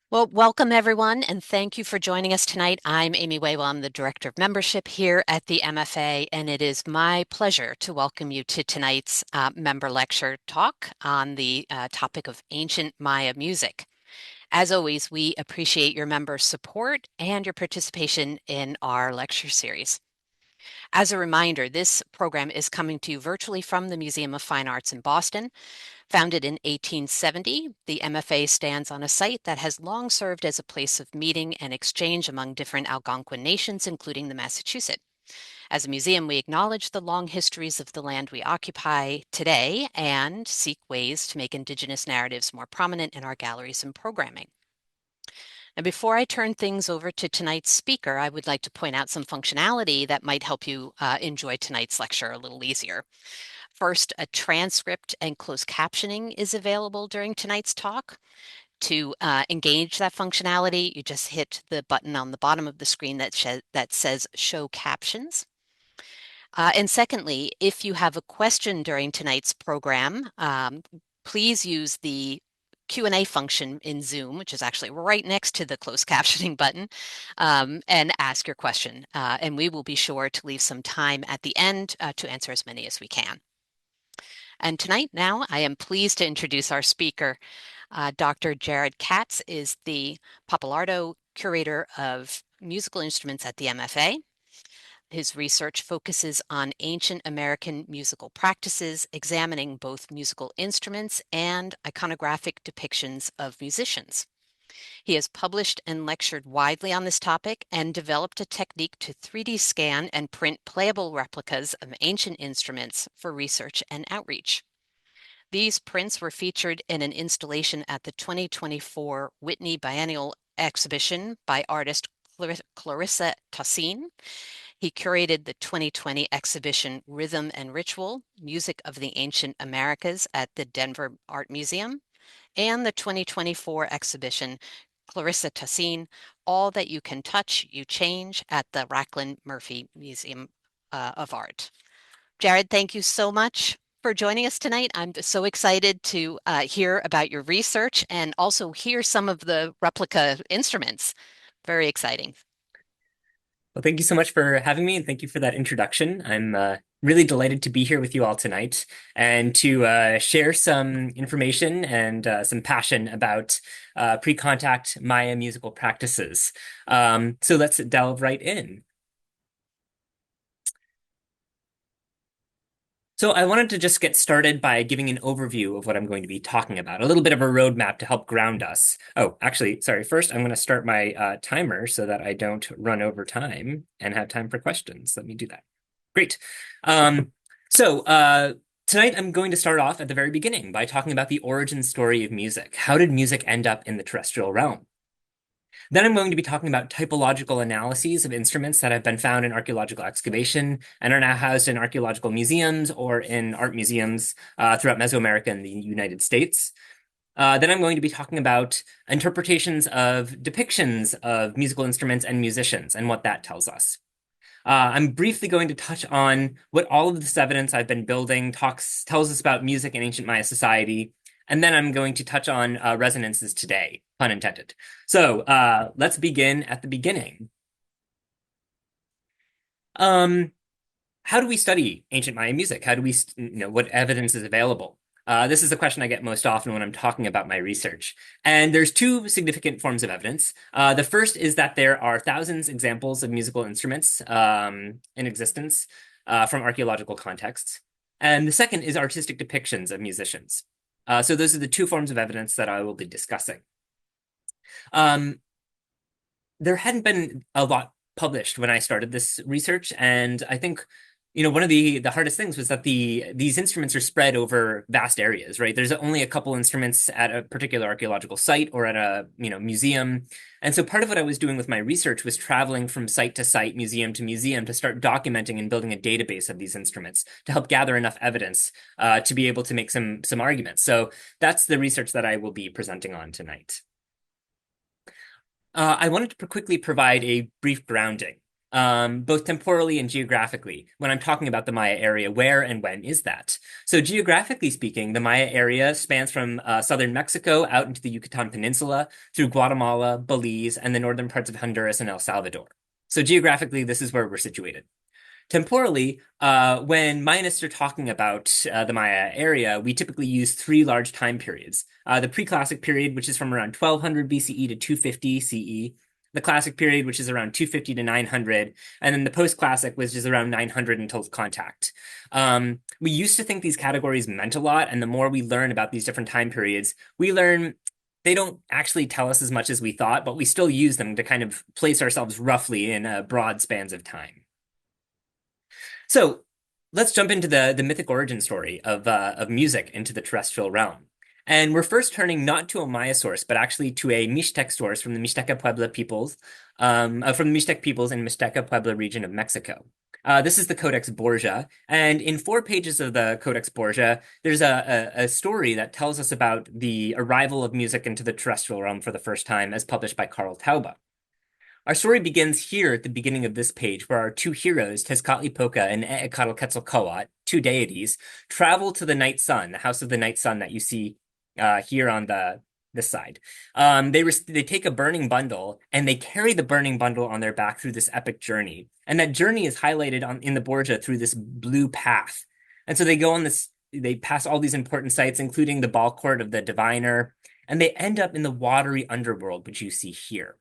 Well, welcome everyone, and thank you for joining us tonight. I'm Amy Waywell. I'm the Director of Membership here at the MFA, and it is my pleasure to welcome you to tonight's member lecture talk on the topic of ancient Maya music. As always, we appreciate your members' support and your participation in our lecture series. As a reminder, this program is coming to you virtually from the Museum of Fine Arts in Boston. Founded in 1870, the MFA stands on a site that has long served as a place of meeting and exchange among different Algonquin nations, including the Massachusetts. As a museum, we acknowledge the long histories of the land we occupy today and seek ways to make Indigenous narratives more prominent in our galleries and programming. And before I turn things over to tonight's speaker, I would like to point out some functionality that might help you enjoy tonight's lecture a little easier. First, a transcript and closed captioning is available during tonight's talk. To engage that functionality, you just hit the button on the bottom of the screen that says Show Captions. And secondly, if you have a question during tonight's program, please use the Q&A function in Zoom, which is actually right next to the closed captioning button, and ask your question. And we will be sure to leave some time at the end to answer as many as we can. And tonight now, I am pleased to introduce our speaker. Dr. Jared Katz is the Pappalardo Curator of Musical Instruments at the MFA. His research focuses on ancient American musical practices, examining both musical instruments and iconographic depictions of musicians. He has published and lectured widely on this topic and developed a technique to 3D scan and print playable replicas of ancient instruments for research and outreach. These prints were featured in an installation at the 2024 Whitney Biennial exhibition by artist Clarissa Tassin. He curated the 2020 exhibition Rhythm and Ritual, Music of the Ancient Americas at the Denver Art Museum, and the 2024 exhibition Clarissa Tassin, All That You Can Touch, You Change at the Racklin Murphy Museum of Art. Jared, thank you so much for joining us tonight. I'm so excited to hear about your research and also hear some of the replica instruments. Very exciting. Well, thank you so much for having me, and thank you for that introduction. I'm really delighted to be here with you all tonight and to share some information and some passion about pre-contact Maya musical practices. So let's delve right in. So I wanted to just get started by giving an overview of what I'm going to be talking about, a little bit of a roadmap to help ground us. Oh, actually, sorry. First, I'm going to start my timer so that I don't run over time and have time for questions. Let me do that. Great. Um, so tonight I'm going to start off at the very beginning by talking about the origin story of music. How did music end up in the terrestrial realm? Then I'm going to be talking about typological analyses of instruments that have been found in archaeological excavation and are now housed in archaeological museums or in art museums throughout Mesoamerica and the United States. Then I'm going to be talking about interpretations of depictions of musical instruments and musicians and what that tells us. I'm briefly going to touch on what all of this evidence I've been building tells us about music in ancient Maya society, and then I'm going to touch on resonances today, pun intended. So let's begin at the beginning. Um, how do we study ancient Maya music? How do we, what evidence is available? This is the question I get most often when I'm talking about my research. And there's two significant forms of evidence. The first is that there are thousands examples of musical instruments in existence from archaeological contexts. And the second is artistic depictions of musicians. So those are the two forms of evidence that I will be discussing. Um, there hadn't been a lot published when I started this research, and I think one of the hardest things was that these instruments are spread over vast areas, right? There's only a couple instruments at a particular archaeological site or at a museum. And so part of what I was doing with my research was traveling from site to site, museum to museum, to start documenting and building a database of these instruments to help gather enough evidence to be able to make some arguments. So that's the research that I will be presenting on tonight. I wanted to quickly provide a brief grounding. both temporally and geographically. When I'm talking about the Maya area, where and when is that? So geographically speaking, the Maya area spans from southern Mexico out into the Yucatan Peninsula through Guatemala, Belize, and the northern parts of Honduras and El Salvador. So geographically, this is where we're situated. Temporally, when Mayanists are talking about the Maya area, we typically use three large time periods. The pre-classic period, which is from around 1200 BCE to 250 CE, the classic period, which is around 250 to 900, and then the post-classic, which is around 900 until contact. We used to think these categories meant a lot, and the more we learn about these different time periods, we learn they don't actually tell us as much as we thought, but we still use them to kind of place ourselves roughly in broad spans of time. So let's jump into the mythic origin story of music into the terrestrial realm. And we're first turning not to a Maya source, but actually to a Mixtec source from the Mixteca Puebla peoples, from the Mixtec peoples in Mixteca Puebla region of Mexico. This is the Codex Borgia, and in 4 pages of the Codex Borgia, there's a story that tells us about the arrival of music into the terrestrial realm for the first time, as published by Karl Taube. Our story begins here at the beginning of this page, where our two heroes, Tezcatlipoca and Eecatl two deities, travel to the night sun, the house of the night sun that you see here on this side. They take a burning bundle and they carry the burning bundle on their back through this epic journey. And that journey is highlighted in the Borgia through this blue path. And so they go on this, they pass all these important sites, including the ball court of the diviner, and they end up in the watery underworld, which you see here.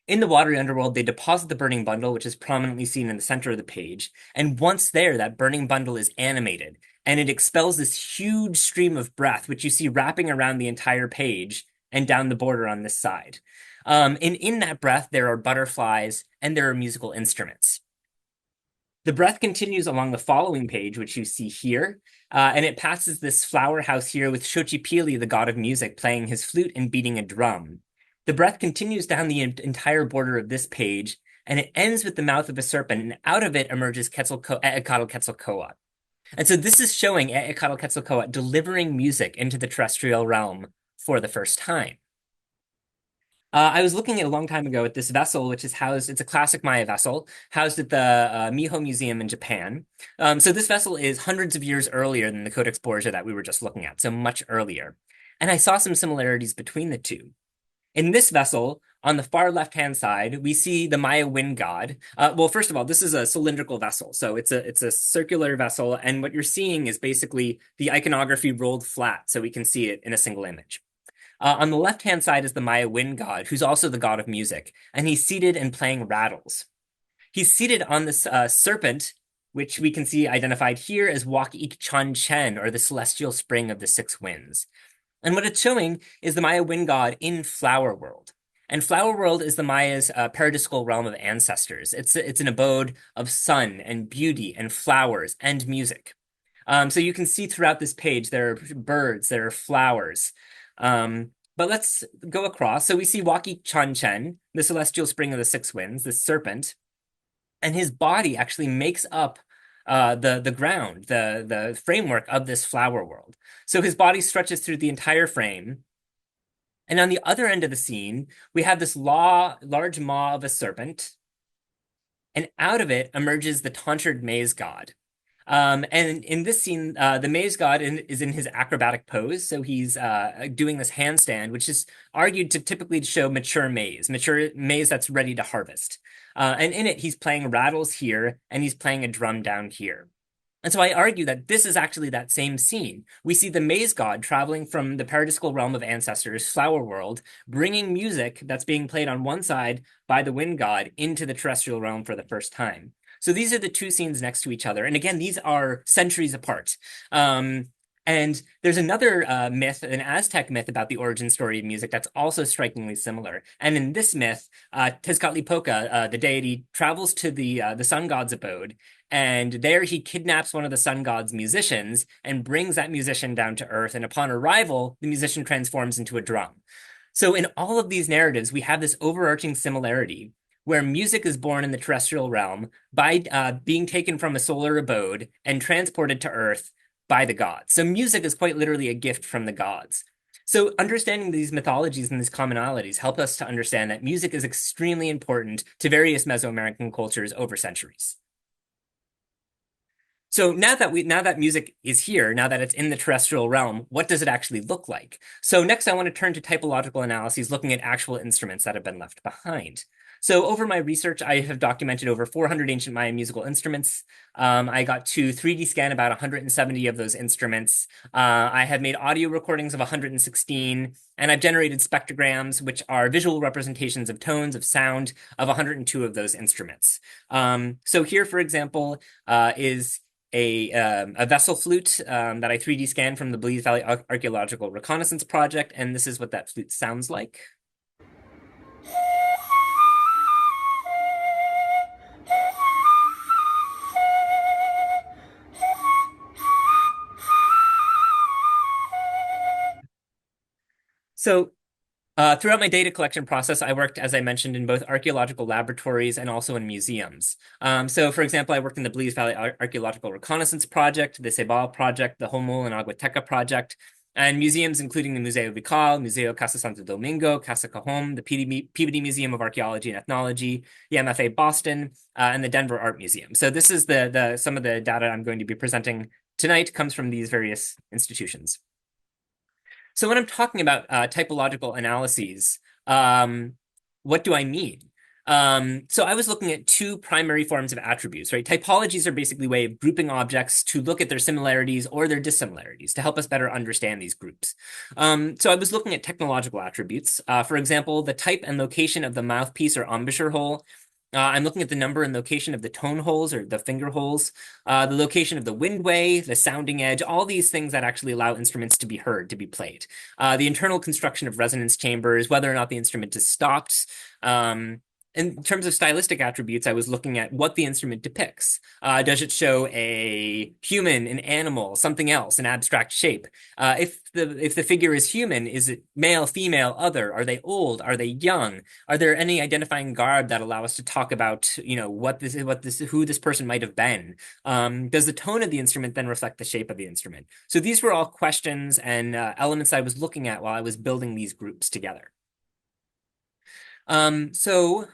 In the watery underworld, they deposit the burning bundle, which is prominently seen in the center of the page. And once there, that burning bundle is animated, and it expels this huge stream of breath, which you see wrapping around the entire page and down the border on this side. And in that breath, there are butterflies and there are musical instruments. The breath continues along the following page, which you see here, and it passes this flower house here with Xochipilli, the god of music, playing his flute and beating a drum. The breath continues down the entire border of this page, and it ends with the mouth of a serpent, and out of it emerges Eecatl. And so this is showing Eecatl delivering music into the terrestrial realm for the first time. I was looking at a long time ago at this vessel, which is housed, it's a classic Maya vessel, housed at the Miho Museum in Japan. So this vessel is hundreds of years earlier than the Codex Borgia that we were just looking at, so much earlier. And I saw some similarities between the two. In this vessel, on the far left-hand side, we see the Maya wind god. Well, first of all, this is a cylindrical vessel, so it's a circular vessel, and what you're seeing is basically the iconography rolled flat, so we can see it in a single image. On the left-hand side is the Maya wind god, who's also the god of music, and he's seated and playing rattles. He's seated on this serpent, which we can see identified here as Wak Ik Chan Chen, or the celestial spring of the six winds. And what it's showing is the Maya wind god in Flower World. And Flower World is the Maya's paradisical realm of ancestors. It's an abode of sun and beauty and flowers and music. So you can see throughout this page, there are birds, there are flowers. But let's go across. So we see Waki Chan Chen, the celestial spring of the six winds, the serpent, and his body actually makes up the ground, the framework of this flower world. So his body stretches through the entire frame. And on the other end of the scene, we have this large maw of a serpent, and out of it emerges the tonsured maize god. And in this scene, the maize god is in his acrobatic pose. So he's doing this handstand, which is argued to typically show mature maize that's ready to harvest. And in it, he's playing rattles here, and he's playing a drum down here. And so I argue that this is actually that same scene. We see the maize god traveling from the paradisical realm of ancestors, Flower World, bringing music that's being played on one side by the wind god into the terrestrial realm for the first time. So these are the two scenes next to each other. And again, these are centuries apart. And there's another myth, an Aztec myth about the origin story of music that's also strikingly similar. And in this myth, Tezcatlipoca, the deity, travels to the sun god's abode, and there he kidnaps one of the sun god's musicians and brings that musician down to earth. And upon arrival, the musician transforms into a drum. So in all of these narratives, we have this overarching similarity where music is born in the terrestrial realm by being taken from a solar abode and transported to earth by the gods. So music is quite literally a gift from the gods. So understanding these mythologies and these commonalities help us to understand that music is extremely important to various Mesoamerican cultures over centuries. So now that music is here, now that it's in the terrestrial realm, what does it actually look like? So next I want to turn to typological analyses looking at actual instruments that have been left behind. So over my research, I have documented over 400 ancient Mayan musical instruments. I got to 3D scan about 170 of those instruments. I have made audio recordings of 116, and I've generated spectrograms, which are visual representations of tones of sound of 102 of those instruments. So here, for example, is a vessel flute that I 3D scanned from the Belize Valley Archaeological Reconnaissance Project, and this is what that flute sounds like. So throughout my data collection process, I worked, as I mentioned, in both archaeological laboratories and also in museums. So, for example, I worked in the Belize Valley Archaeological Reconnaissance Project, the Cebal Project, the Homol and Aguateca Project, and museums including the Museo Vical, Museo Casa Santo Domingo, Casa Cajon, the Peabody Museum of Archaeology and Ethnology, the MFA Boston, and the Denver Art Museum. So this is the some of the data I'm going to be presenting tonight comes from these various institutions. So when I'm talking about typological analyses, what do I mean? So I was looking at two primary forms of attributes, right? Typologies are basically a way of grouping objects to look at their similarities or their dissimilarities to help us better understand these groups. So I was looking at technological attributes. For example, the type and location of the mouthpiece or embouchure hole. I'm looking at the number and location of the tone holes or the finger holes, the location of the windway, the sounding edge, all these things that actually allow instruments to be heard, to be played. The internal construction of resonance chambers, whether or not the instrument is stopped. In terms of stylistic attributes, I was looking at what the instrument depicts. Does it show a human, an animal, something else, an abstract shape? If the figure is human, is it male, female, other? Are they old? Are they young? Are there any identifying garb that allow us to talk about, who this person might have been? Does the tone of the instrument then reflect the shape of the instrument? So these were all questions and elements I was looking at while I was building these groups together. So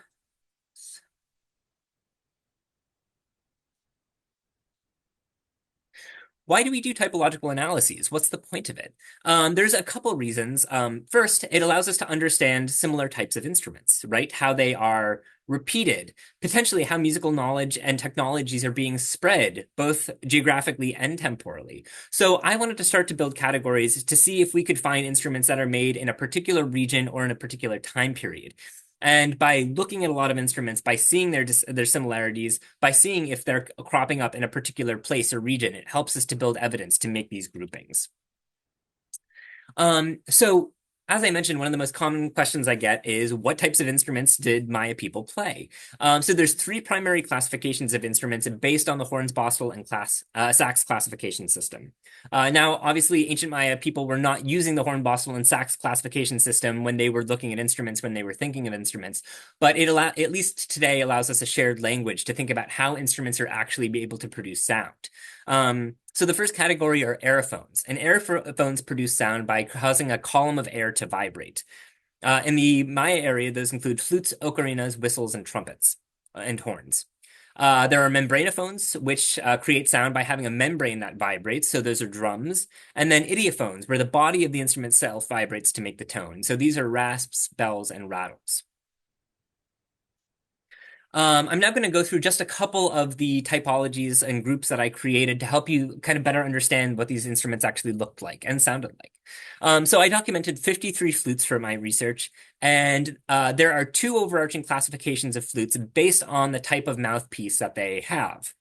why do we do typological analyses? What's the point of it? There's a couple reasons. First, it allows us to understand similar types of instruments, right? How they are repeated, potentially how musical knowledge and technologies are being spread, both geographically and temporally. So I wanted to start to build categories to see if we could find instruments that are made in a particular region or in a particular time period. And by looking at a lot of instruments, by seeing their similarities, by seeing if they're cropping up in a particular place or region, it helps us to build evidence to make these groupings. So as I mentioned, one of the most common questions I get is what types of instruments did Maya people play? So there's three primary classifications of instruments based on the Horns-Bostel and Sachs classification system. Now, obviously, ancient Maya people were not using the Horn-Bostel and Sachs classification system when they were looking at instruments, when they were thinking of instruments, but at least today allows us a shared language to think about how instruments are actually be able to produce sound. So the first category are aerophones, and aerophones produce sound by causing a column of air to vibrate. In the Maya area, those include flutes, ocarinas, whistles, and trumpets, and horns. There are membranophones, which create sound by having a membrane that vibrates, so those are drums, and then idiophones, where the body of the instrument itself vibrates to make the tone. So these are rasps, bells, and rattles. I'm now going to go through just a couple of the typologies and groups that I created to help you kind of better understand what these instruments actually looked like and sounded like. So I documented 53 flutes for my research, and there are two overarching classifications of flutes based on the type of mouthpiece that they have.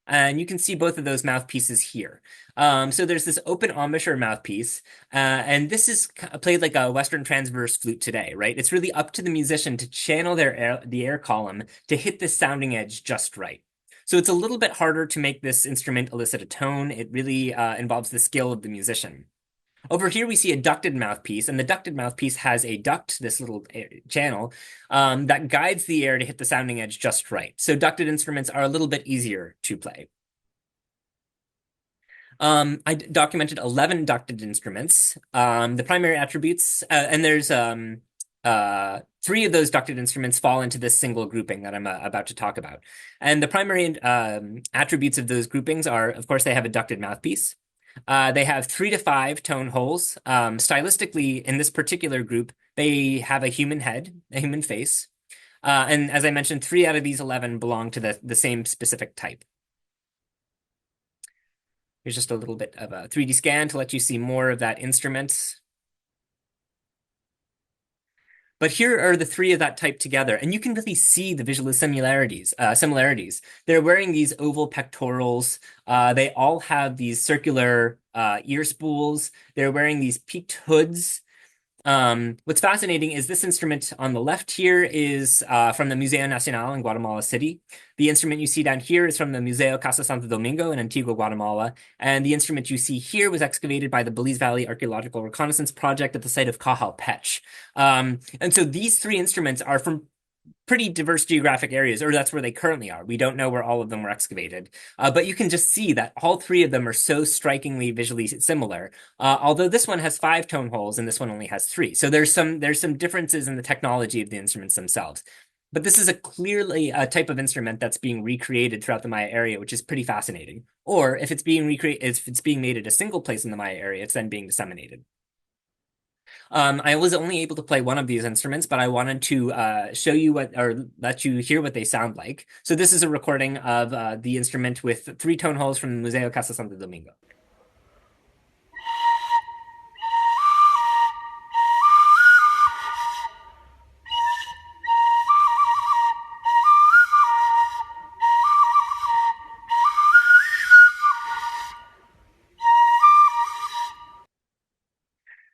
And you can see both of those mouthpieces here. So there's this open embouchure mouthpiece, and this is played like a Western transverse flute today, right? It's really up to the musician to channel the air column to hit the sounding edge just right. So it's a little bit harder to make this instrument elicit a tone. It really involves the skill of the musician. Over here, we see a ducted mouthpiece, and the ducted mouthpiece has a duct, this little channel, that guides the air to hit the sounding edge just right. So ducted instruments are a little bit easier to play. I documented 11 ducted instruments. The primary attributes, and there's three of those ducted instruments fall into this single grouping that I'm about to talk about. And the primary attributes of those groupings are, of course, they have a ducted mouthpiece. They have 3 to 5 tone holes. Stylistically, in this particular group, they have a human head, a human face. And as I mentioned, 3 out of these 11 belong to the same specific type. Here's just a little bit of a 3D scan to let you see more of that instrument. But here are the 3 of that type together, and you can really see the visual similarities. They're wearing these oval pectorals. They all have these circular ear spools. They're wearing these peaked hoods. What's fascinating is this instrument on the left here is from the Museo Nacional in Guatemala City. The instrument you see down here is from the Museo Casa Santo Domingo in Antigua, Guatemala. And the instrument you see here was excavated by the Belize Valley Archaeological Reconnaissance Project at the site of Cajal Pech. And so these 3 instruments are from pretty diverse geographic areas, or that's where they currently are. We don't know where all of them were excavated, but you can just see that all 3 of them are so strikingly visually similar. Although this one has 5 tone holes and this one only has 3, so there's some differences in the technology of the instruments themselves. But this is clearly a type of instrument that's being recreated throughout the Maya area, which is pretty fascinating. Or if it's being made at a single place in the Maya area, it's then being disseminated. I was only able to play one of these instruments, but I wanted to show you or let you hear what they sound like. So this is a recording of the instrument with 3 tone holes from the Museo Casa Santo Domingo.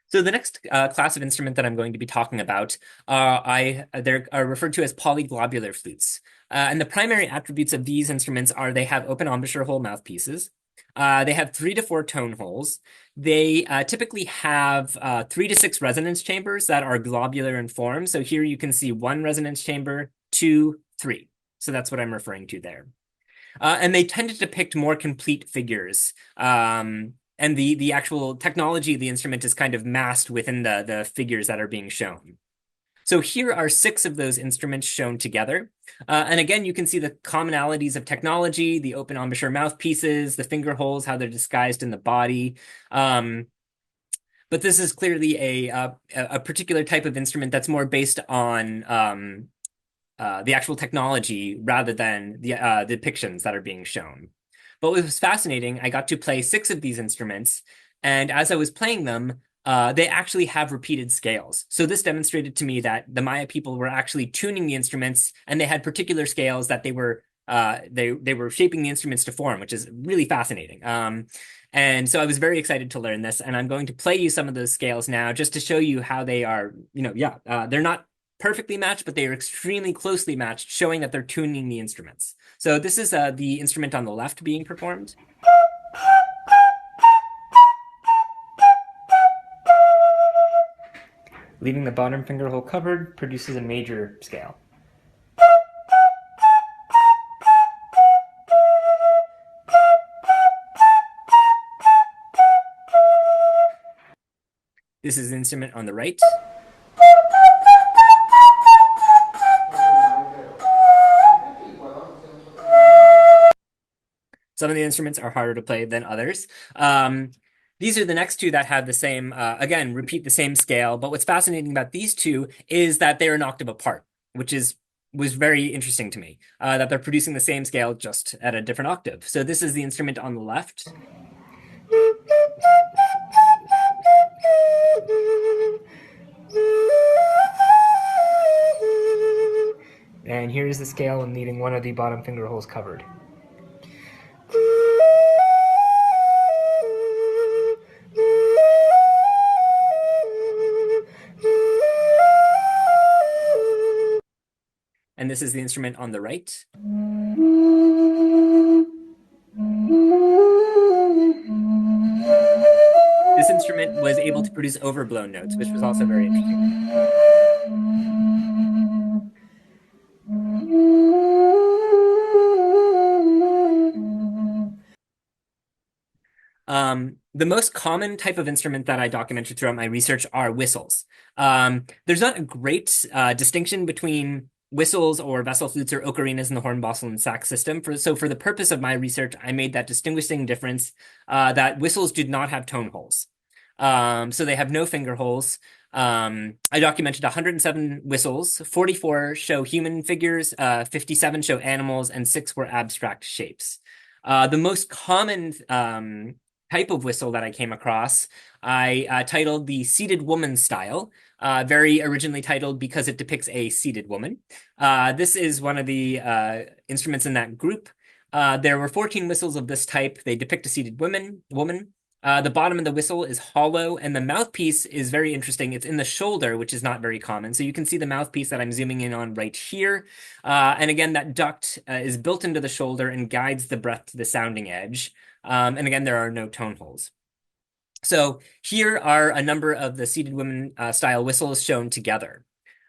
So the next class of instrument that I'm going to be talking about, they're referred to as polyglobular flutes. And the primary attributes of these instruments are they have open embouchure hole mouthpieces. They have 3 to 4 tone holes. They typically have 3 to 6 resonance chambers that are globular in form. So here you can see 1 resonance chamber, 2, 3. So that's what I'm referring to there. And they tend to depict more complete figures. And the actual technology of the instrument is kind of masked within the figures that are being shown. So here are 6 of those instruments shown together. And again, you can see the commonalities of technology, the open embouchure mouthpieces, the finger holes, how they're disguised in the body. But this is clearly a particular type of instrument that's more based on the actual technology rather than the depictions that are being shown. But what was fascinating, I got to play 6 of these instruments, and as I was playing them, they actually have repeated scales. So this demonstrated to me that the Maya people were actually tuning the instruments, and they had particular scales that they were shaping the instruments to form, which is really fascinating. And so I was very excited to learn this, and I'm going to play you some of those scales now just to show you how they are, they're not perfectly matched, but they are extremely closely matched, showing that they're tuning the instruments. So this is the instrument on the left being performed. Leaving the bottom finger hole covered produces a major scale. This is the instrument on the right. Some of the instruments are harder to play than others. These are the next 2 that have the same, again, repeat the same scale. But what's fascinating about these 2 is that they're an octave apart, which was very interesting to me, that they're producing the same scale just at a different octave. So this is the instrument on the left. And here's the scale in leaving one of the bottom finger holes covered. And this is the instrument on the right. This instrument was able to produce overblown notes, which was also very interesting. The most common type of instrument that I documented throughout my research are whistles. There's not a great distinction between whistles or vessel flutes or ocarinas in the hornbossel and sax system. So for the purpose of my research, I made that distinguishing difference that whistles did not have tone holes. So they have no finger holes. I documented 107 whistles, 44 show human figures, 57 show animals, and 6 were abstract shapes. The most common type of whistle that I came across, I titled the seated woman style, very originally titled because it depicts a seated woman. This is one of the instruments in that group. There were 14 whistles of this type. They depict a seated woman. The bottom of the whistle is hollow, and the mouthpiece is very interesting. It's in the shoulder, which is not very common. So you can see the mouthpiece that I'm zooming in on right here. And again, that duct is built into the shoulder and guides the breath to the sounding edge. And again, there are no tone holes. So here are a number of the seated women style whistles shown together.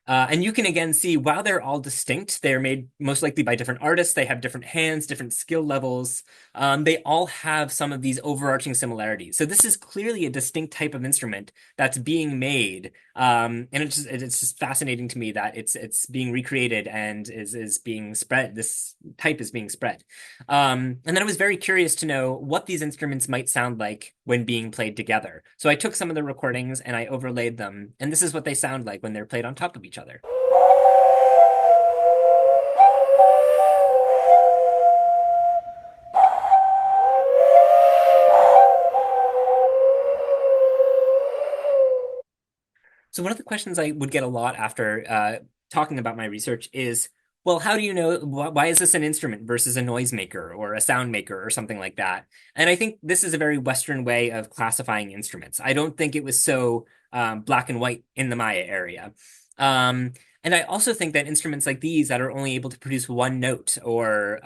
And you can again see, while they're all distinct, they're made most likely by different artists. They have different hands, different skill levels. They all have some of these overarching similarities. So this is clearly a distinct type of instrument that's being made. And it's just fascinating to me that it's being recreated and is being spread. This type is being spread. And then I was very curious to know what these instruments might sound like when being played together. So I took some of the recordings and I overlaid them, and this is what they sound like when they're played on top of each other. So one of the questions I would get a lot after talking about my research is, well, how do you know why is this an instrument versus a noisemaker or a sound maker or something like that? And I think this is a very Western way of classifying instruments. I don't think it was so black and white in the Maya area. And I also think that instruments like these that are only able to produce one note, or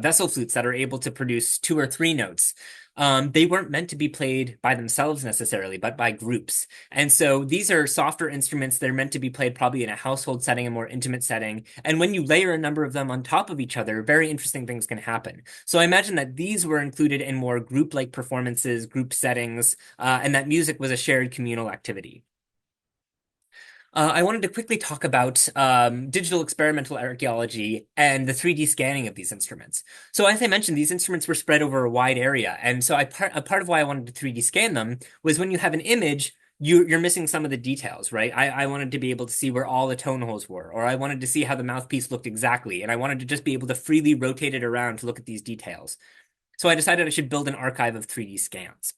vessel flutes that are able to produce 2 or 3 notes, they weren't meant to be played by themselves necessarily, but by groups. And so these are softer instruments. They're meant to be played probably in a household setting, a more intimate setting. And when you layer a number of them on top of each other, very interesting things can happen. So I imagine that these were included in more group-like performances, group settings, and that music was a shared communal activity. I wanted to quickly talk about digital experimental archaeology and the 3D scanning of these instruments. So as I mentioned, these instruments were spread over a wide area. And so a part of why I wanted to 3D scan them was when you have an image, you're missing some of the details, right? I wanted to be able to see where all the tone holes were, or I wanted to see how the mouthpiece looked exactly. And I wanted to just be able to freely rotate it around to look at these details. So I decided I should build an archive of 3D scans.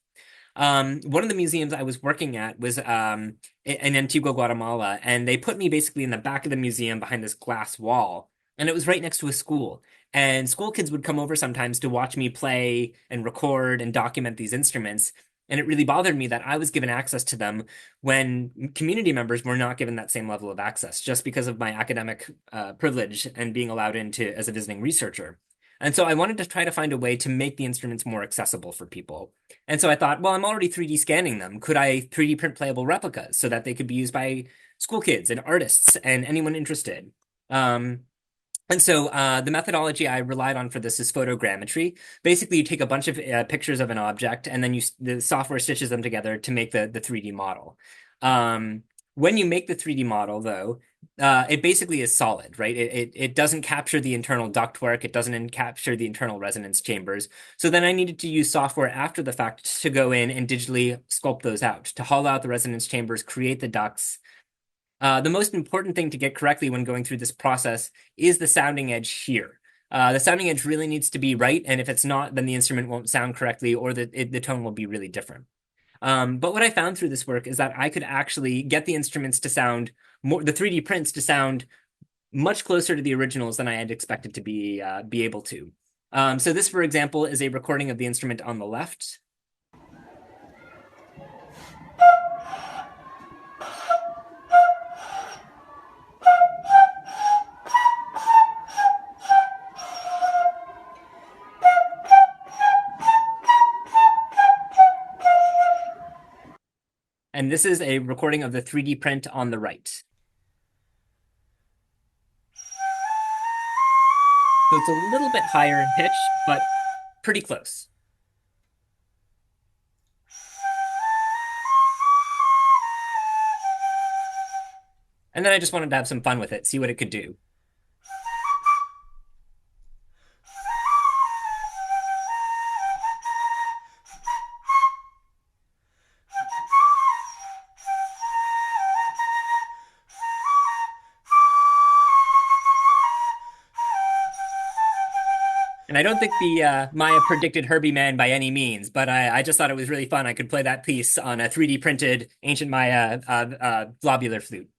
One of the museums I was working at was in Antigua, Guatemala, and they put me basically in the back of the museum behind this glass wall, and it was right next to a school. And school kids would come over sometimes to watch me play and record and document these instruments. And it really bothered me that I was given access to them when community members were not given that same level of access, just because of my academic privilege and being allowed into as a visiting researcher. And so I wanted to try to find a way to make the instruments more accessible for people. And so I thought, well, I'm already 3D scanning them. Could I 3D print playable replicas so that they could be used by school kids and artists and anyone interested? Um, and so the methodology I relied on for this is photogrammetry. Basically, you take a bunch of pictures of an object, and then the software stitches them together to make the 3D model. Um, when you make the 3D model, though, it basically is solid, right? It doesn't capture the internal ductwork. It doesn't capture the internal resonance chambers. So then I needed to use software after the fact to go in and digitally sculpt those out, to hollow out the resonance chambers, create the ducts. The most important thing to get correctly when going through this process is the sounding edge here. The sounding edge really needs to be right, and if it's not, then the instrument won't sound correctly, or the tone will be really different. But what I found through this work is that I could actually get the instruments to sound more, the 3D prints to sound much closer to the originals than I had expected to be able to. So this, for example, is a recording of the instrument on the left. And this is a recording of the 3D print on the right. So it's a little bit higher in pitch, but pretty close. And then I just wanted to have some fun with it, see what it could do. And I don't think the Maya predicted Herbie Man by any means, but I just thought it was really fun. I could play that piece on a 3D printed ancient Maya globular flute.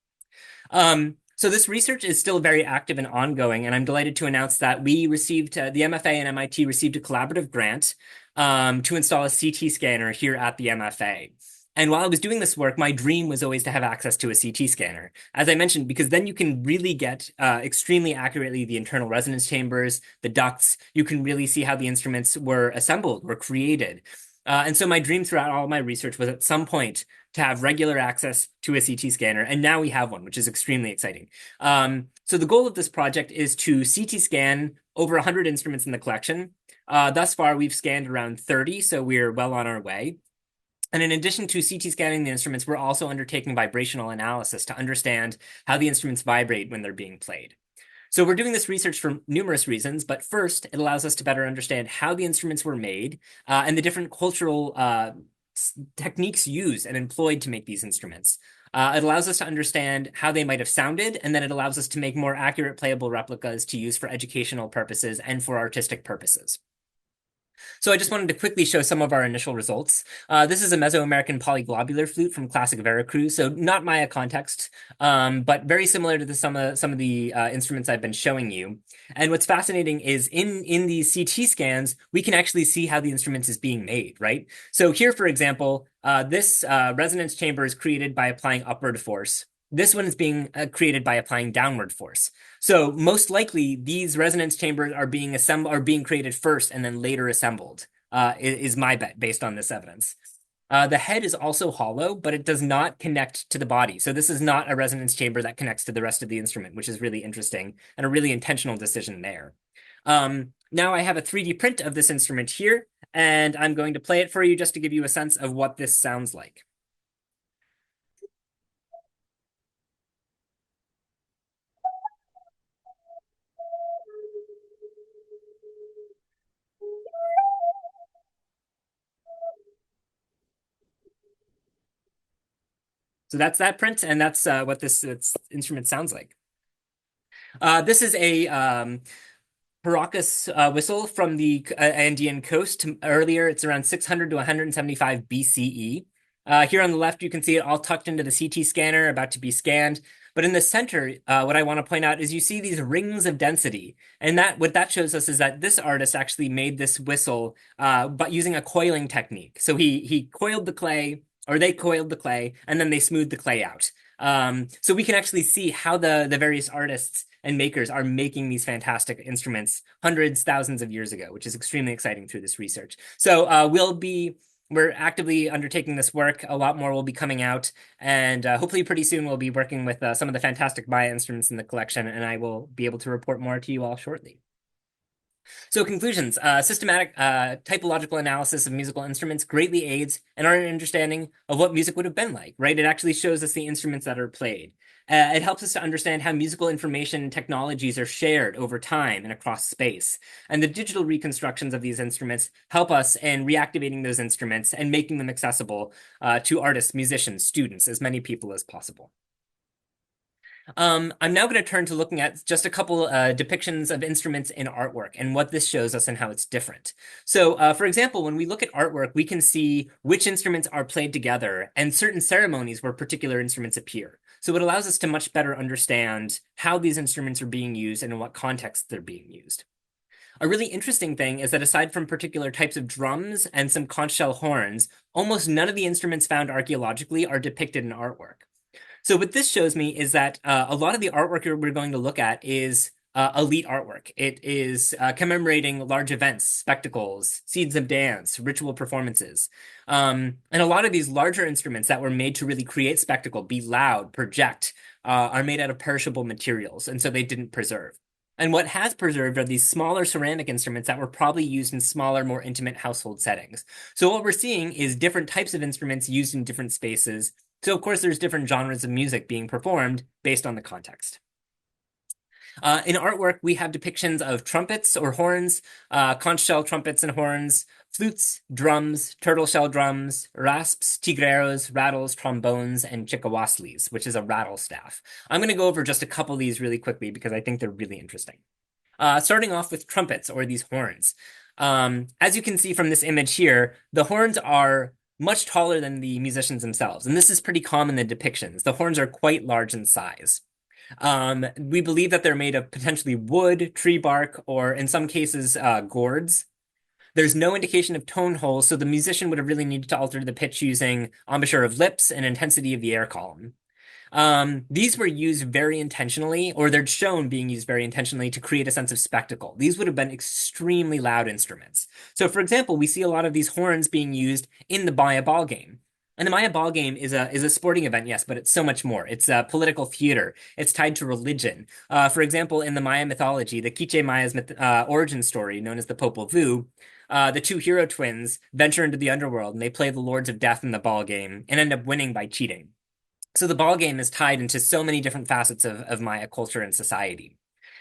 So this research is still very active and ongoing, and I'm delighted to announce that we received, the MFA and MIT received a collaborative grant to install a CT scanner here at the MFA. And while I was doing this work, my dream was always to have access to a CT scanner, as I mentioned, because then you can really get extremely accurately the internal resonance chambers, the ducts. You can really see how the instruments were assembled, were created. And so my dream throughout all my research was at some point to have regular access to a CT scanner, and now we have one, which is extremely exciting. So the goal of this project is to CT scan over 100 instruments in the collection. Thus far, we've scanned around 30, so we're well on our way. And in addition to CT scanning the instruments, we're also undertaking vibrational analysis to understand how the instruments vibrate when they're being played. So we're doing this research for numerous reasons, but first, it allows us to better understand how the instruments were made and the different cultural techniques used and employed to make these instruments. It allows us to understand how they might have sounded, and then it allows us to make more accurate playable replicas to use for educational purposes and for artistic purposes. So I just wanted to quickly show some of our initial results. This is a Mesoamerican polyglobular flute from classic Veracruz, so not Maya context, but very similar to some of the instruments I've been showing you. And what's fascinating is in these CT scans, we can actually see how the instrument is being made, right? So here, for example, this resonance chamber is created by applying upward force. This one is being created by applying downward force. So most likely, these resonance chambers are being created first and then later assembled. Is my bet based on this evidence. The head is also hollow, but it does not connect to the body. So this is not a resonance chamber that connects to the rest of the instrument, which is really interesting and a really intentional decision there. Now I have a 3D print of this instrument here, and I'm going to play it for you just to give you a sense of what this sounds like. So that's that print, and that's what this instrument sounds like. This is a Paracas whistle from the Andean coast. Earlier, it's around 600 to 175 BCE. Here on the left, you can see it all tucked into the CT scanner, about to be scanned. But in the center, what I want to point out is you see these rings of density. And what that shows us is that this artist actually made this whistle but using a coiling technique. So he coiled the clay, or they coiled the clay, and then they smoothed the clay out. So we can actually see how the various artists and makers are making these fantastic instruments hundreds, thousands of years ago, which is extremely exciting through this research. So we're actively undertaking this work. A lot more will be coming out, and hopefully pretty soon we'll be working with some of the fantastic Maya instruments in the collection, and I will be able to report more to you all shortly. So conclusions, systematic typological analysis of musical instruments greatly aids in our understanding of what music would have been like, right? It actually shows us the instruments that are played. It helps us to understand how musical information and technologies are shared over time and across space. And the digital reconstructions of these instruments help us in reactivating those instruments and making them accessible to artists, musicians, students, as many people as possible. I'm now going to turn to looking at just a couple depictions of instruments in artwork and what this shows us and how it's different. So, for example, when we look at artwork, we can see which instruments are played together and certain ceremonies where particular instruments appear. So it allows us to much better understand how these instruments are being used and in what context they're being used. A really interesting thing is that aside from particular types of drums and some conch shell horns, almost none of the instruments found archaeologically are depicted in artwork. So what this shows me is that a lot of the artwork we're going to look at is elite artwork. It is commemorating large events, spectacles, seeds of dance, ritual performances. And a lot of these larger instruments that were made to really create spectacle, be loud, project, are made out of perishable materials, and so they didn't preserve. And what has preserved are these smaller ceramic instruments that were probably used in smaller, more intimate household settings. So what we're seeing is different types of instruments used in different spaces So, of course, there's different genres of music being performed based on the context. In artwork, we have depictions of trumpets or horns, conch shell trumpets and horns, flutes, drums, turtle shell drums, rasps, tigreros, rattles, trombones, and chickawaslis, which is a rattle staff. I'm going to go over just a couple of these really quickly because I think they're really interesting. Starting off with trumpets or these horns. As you can see from this image here, the horns are much taller than the musicians themselves, and this is pretty common in the depictions. The horns are quite large in size. We believe that they're made of potentially wood, tree bark, or in some cases, gourds. There's no indication of tone holes, so the musician would have really needed to alter the pitch using embouchure of lips and intensity of the air column. These were used very intentionally, or they're shown being used very intentionally to create a sense of spectacle. These would have been extremely loud instruments. So, for example, we see a lot of these horns being used in the Maya ball game. And the Maya ball game is a sporting event, yes, but it's so much more. It's a political theater. It's tied to religion. For example, in the Maya mythology, the Quiche Maya's origin story, known as the Popol Vuh, the two hero twins venture into the underworld and they play the Lords of Death in the ball game and end up winning by cheating. So the ball game is tied into so many different facets of Maya culture and society.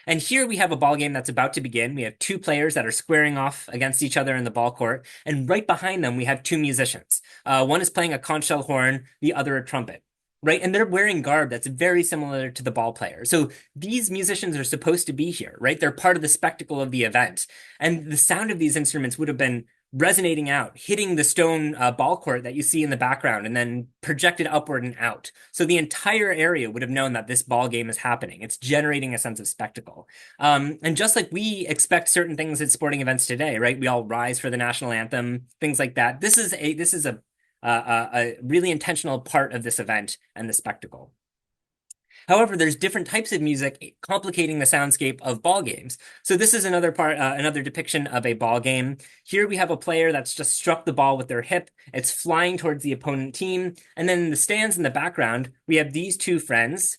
And here we have a ball game that's about to begin. We have two players that are squaring off against each other in the ball court. And right behind them, we have two musicians. One is playing a conch shell horn, the other a trumpet. Right. And they're wearing garb that's very similar to the ball player. So these musicians are supposed to be here, right? They're part of the spectacle of the event. And the sound of these instruments would have been resonating out, hitting the stone ball court that you see in the background, and then projected upward and out. So the entire area would have known that this ball game is happening. It's generating a sense of spectacle. And just like we expect certain things at sporting events today, right? We all rise for the national anthem, things like that. This is a really intentional part of this event and the spectacle. However, there's different types of music complicating the soundscape of ball games. So this is another depiction of a ball game. Here we have a player that's just struck the ball with their hip. It's flying towards the opponent team. And then in the stands in the background, we have these two friends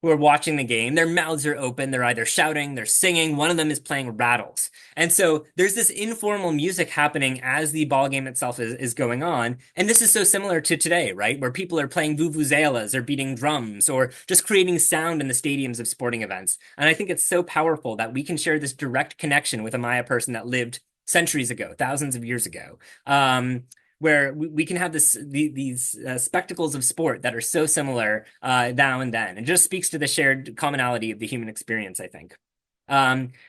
who are watching the game. Their mouths are open. They're either shouting, they're singing. One of them is playing rattles. And so there's this informal music happening as the ball game itself is going on. And this is so similar to today, right? Where people are playing vuvuzelas or beating drums or just creating sound in the stadiums of sporting events. And I think it's so powerful that we can share this direct connection with a Maya person that lived centuries ago, thousands of years ago. Where we can have these spectacles of sport that are so similar now and then. It just speaks to the shared commonality of the human experience, I think.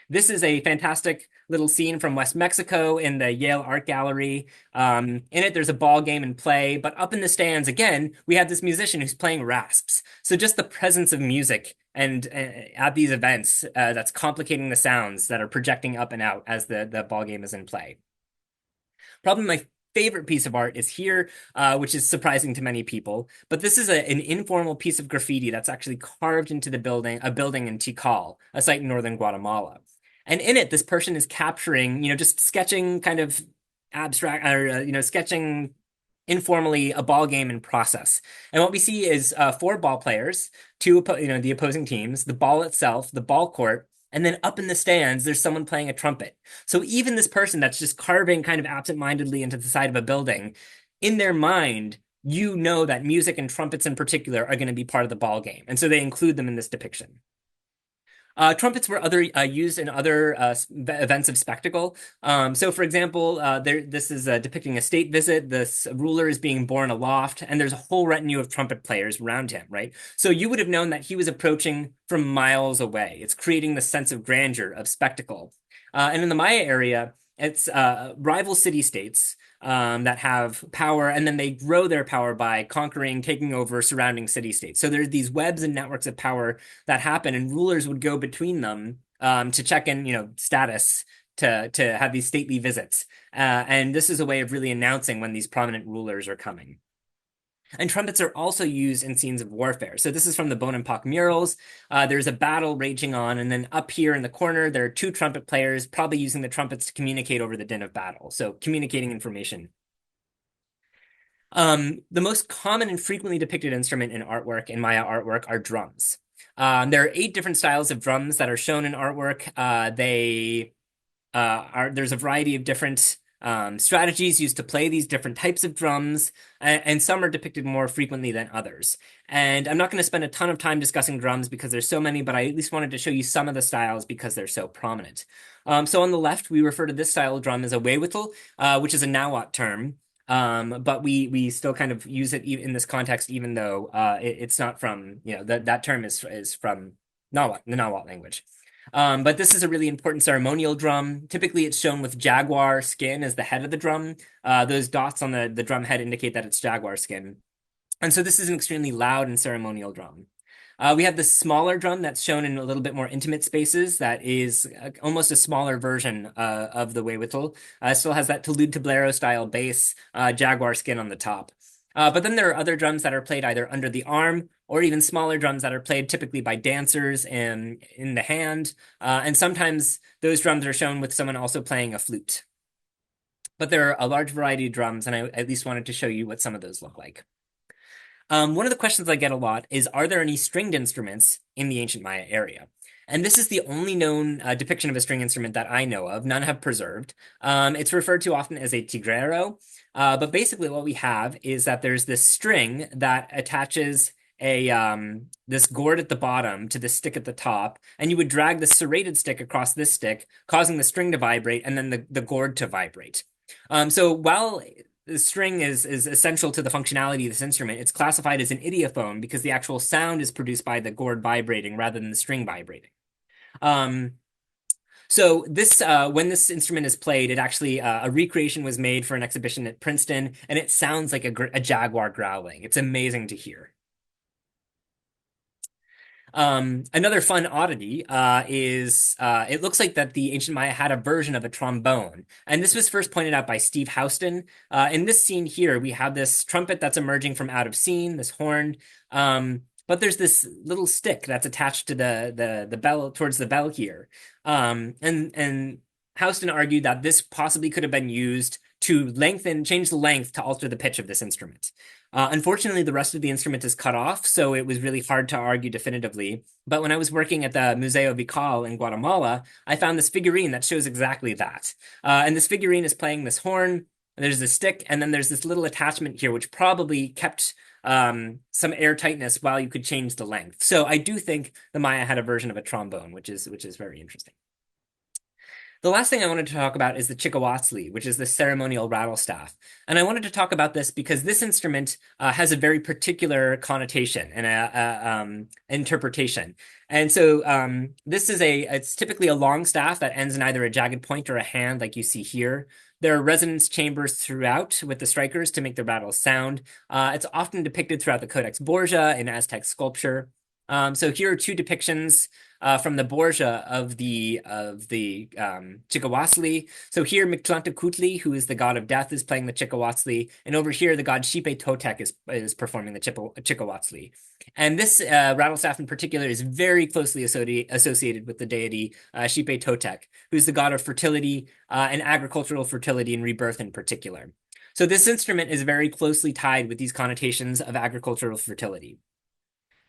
This is a fantastic little scene from West Mexico in the Yale Art Gallery. In it, there's a ball game in play, but up in the stands, again, we have this musician who's playing rasps. So just the presence of music and at these events that's complicating the sounds that are projecting up and out as the ball game is in play. Probably my favorite piece of art is here, which is surprising to many people. But this is an informal piece of graffiti that's actually carved into a building in Tikal, a site in northern Guatemala. And in it, this person is capturing, just sketching kind of abstract, or sketching informally a ball game in process. And what we see is four ball players, the opposing teams, the ball itself, the ball court, and then up in the stands, there's someone playing a trumpet. So even this person that's just carving kind of absentmindedly into the side of a building, in their mind, you know that music and trumpets in particular are going to be part of the ball game. And so they include them in this depiction. Trumpets were used in other events of spectacle. So, for example, this is depicting a state visit. This ruler is being borne aloft, and there's a whole retinue of trumpet players around him, right? So you would have known that he was approaching from miles away. It's creating the sense of grandeur, of spectacle. And in the Maya area, it's rival city-states that have power, and then they grow their power by conquering, taking over surrounding city-states. So there's these webs and networks of power that happen, and rulers would go between them to check in, status, to have these stately visits. And this is a way of really announcing when these prominent rulers are coming. And trumpets are also used in scenes of warfare. So this is from the Bonampak murals. There's a battle raging on, and then up here in the corner, there are two trumpet players, probably using the trumpets to communicate over the din of battle. So communicating information. The most common and frequently depicted instrument in artwork, in Maya artwork, are drums. There are 8 different styles of drums that are shown in artwork. There's a variety of different strategies used to play these different types of drums, and some are depicted more frequently than others. And I'm not going to spend a ton of time discussing drums because there's so many, but I at least wanted to show you some of the styles because they're so prominent. So on the left, we refer to this style of drum as a wewitl, which is a Nahuatl term. But we still kind of use it in this context, even though it's not from, that term is from Nahuatl, the Nahuatl language. But this is a really important ceremonial drum. Typically, it's shown with jaguar skin as the head of the drum. Those dots on the drum head indicate that it's jaguar skin. And so this is an extremely loud and ceremonial drum. We have the smaller drum that's shown in a little bit more intimate spaces. That is almost a smaller version of the wewitl. Still has that Toulouse tablero style bass, jaguar skin on the top. But then there are other drums that are played either under the arm or even smaller drums that are played typically by dancers and in the hand. And sometimes those drums are shown with someone also playing a flute. But there are a large variety of drums, and I at least wanted to show you what some of those look like. One of the questions I get a lot is, are there any stringed instruments in the ancient Maya area? And this is the only known depiction of a string instrument that I know of. None have preserved. It's referred to often as a tigrero. But basically what we have is that there's this string that attaches this gourd at the bottom to the stick at the top, and you would drag the serrated stick across this stick, causing the string to vibrate and then the gourd to vibrate. So while the string is essential to the functionality of this instrument, it's classified as an idiophone because the actual sound is produced by the gourd vibrating rather than the string vibrating. So this, when this instrument is played, it actually a recreation was made for an exhibition at Princeton, and it sounds like a jaguar growling. It's amazing to hear. Another fun oddity is it looks like that the ancient Maya had a version of a trombone. And this was first pointed out by Steve Houston. In this scene here, we have this trumpet that's emerging from out of scene, this horn. But there's this little stick that's attached to the bell, towards the bell here. And Houston argued that this possibly could have been used to change the length to alter the pitch of this instrument. Unfortunately, the rest of the instrument is cut off, so it was really hard to argue definitively. But when I was working at the Museo Vical in Guatemala, I found this figurine that shows exactly that. And this figurine is playing this horn, there's a stick, and then there's this little attachment here, which probably kept some air tightness while you could change the length. So I do think the Maya had a version of a trombone, which is very interesting. The last thing I wanted to talk about is the chicowatzli, which is the ceremonial rattle staff. And I wanted to talk about this because this instrument has a very particular connotation and interpretation. And so it's typically a long staff that ends in either a jagged point or a hand, like you see here. There are resonance chambers throughout with the strikers to make the rattles sound. It's often depicted throughout the Codex Borgia in Aztec sculpture. So here are two depictions from the Borgia of the Chicowatzli. So here Mictlantecutli, who is the god of death, is playing the Chicowatzli, and over here the god Xipe Totec is performing the Chicowatzli. And this rattle staff in particular is very closely associated with the deity Xipe Totec, who's the god of fertility and agricultural fertility and rebirth in particular. So this instrument is very closely tied with these connotations of agricultural fertility.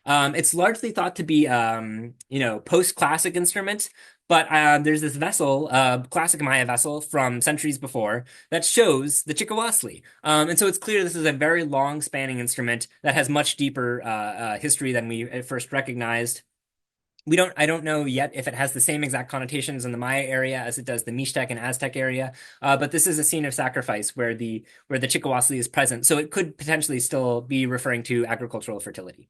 It's largely thought to be, post-classic instrument, but there's this vessel, classic Maya vessel from centuries before that shows the Chicowatzli. And so it's clear this is a very long-spanning instrument that has much deeper history than we at first recognized. I don't know yet if it has the same exact connotations in the Maya area as it does the Mixtec and Aztec area, but this is a scene of sacrifice where the Chicowatzli is present, so it could potentially still be referring to agricultural fertility.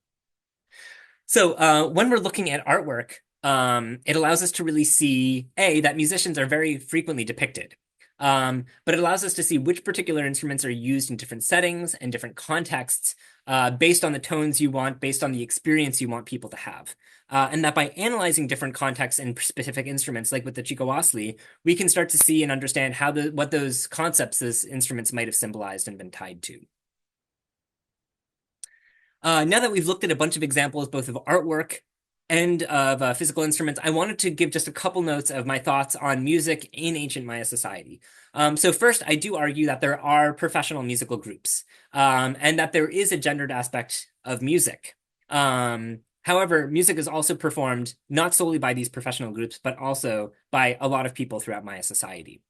So when we're looking at artwork, it allows us to really see, that musicians are very frequently depicted. But it allows us to see which particular instruments are used in different settings and different contexts based on the tones you want, based on the experience you want people to have. And that by analyzing different contexts and specific instruments, like with the Chicowatzli, we can start to see and understand what those concepts those instruments might have symbolized and been tied to. Now that we've looked at a bunch of examples, both of artwork and of physical instruments, I wanted to give just a couple notes of my thoughts on music in ancient Maya society. So first, I do argue that there are professional musical groups, and that there is a gendered aspect of music. However, music is also performed not solely by these professional groups, but also by a lot of people throughout Maya society.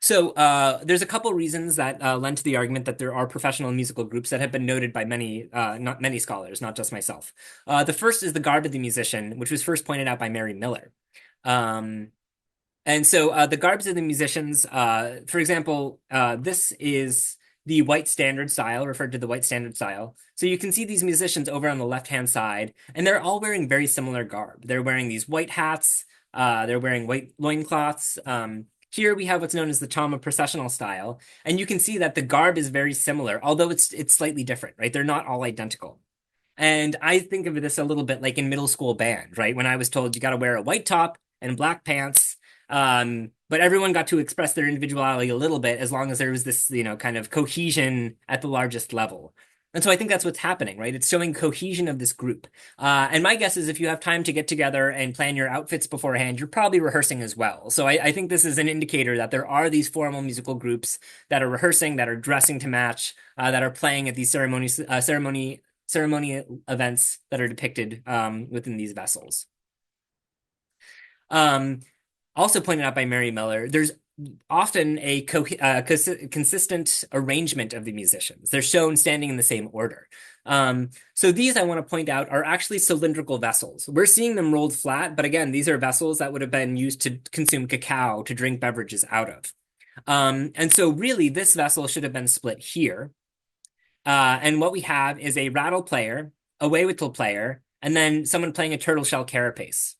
So there's a couple reasons that lend to the argument that there are professional musical groups that have been noted by many, not many scholars, not just myself. The first is the garb of the musician, which was first pointed out by Mary Miller. Um, and so the garbs of the musicians, for example, this is the white standard style, referred to the white standard style. So you can see these musicians over on the left-hand side, and they're all wearing very similar garb. They're wearing these white hats, they're wearing white loincloths. Here we have what's known as the Chama processional style, and you can see that the garb is very similar, although it's slightly different, right? They're not all identical. And I think of this a little bit like in middle school band, right? When I was told you got to wear a white top and black pants. But everyone got to express their individuality a little bit as long as there was this, kind of cohesion at the largest level. And so I think that's what's happening, right? It's showing cohesion of this group. And my guess is if you have time to get together and plan your outfits beforehand, you're probably rehearsing as well. So I think this is an indicator that there are these formal musical groups that are rehearsing, that are dressing to match, that are playing at these ceremonial events that are depicted within these vessels. Um, Also pointed out by Mary Miller, there's often a consistent arrangement of the musicians. They're shown standing in the same order. So these I want to point out are actually cylindrical vessels. We're seeing them rolled flat, but again, these are vessels that would have been used to consume cacao, to drink beverages out of. And so really, this vessel should have been split here. And what we have is a rattle player, a whistle player, and then someone playing a turtle shell carapace.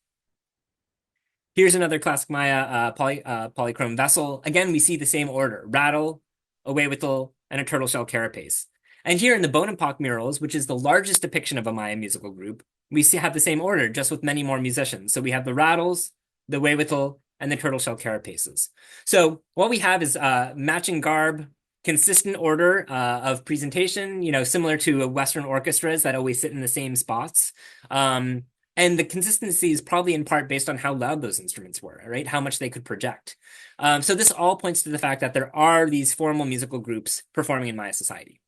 Here's another classic Maya polychrome vessel. Again, we see the same order: rattle, a whistle, and a turtle shell carapace. And here in the Bonaparte murals, which is the largest depiction of a Maya musical group, we have the same order, just with many more musicians. So we have the rattles, the whistle, and the turtle shell carapaces. So what we have is matching garb, consistent order of presentation, similar to Western orchestras that always sit in the same spots. And the consistency is probably in part based on how loud those instruments were, right? How much they could project. So this all points to the fact that there are these formal musical groups performing in Maya society.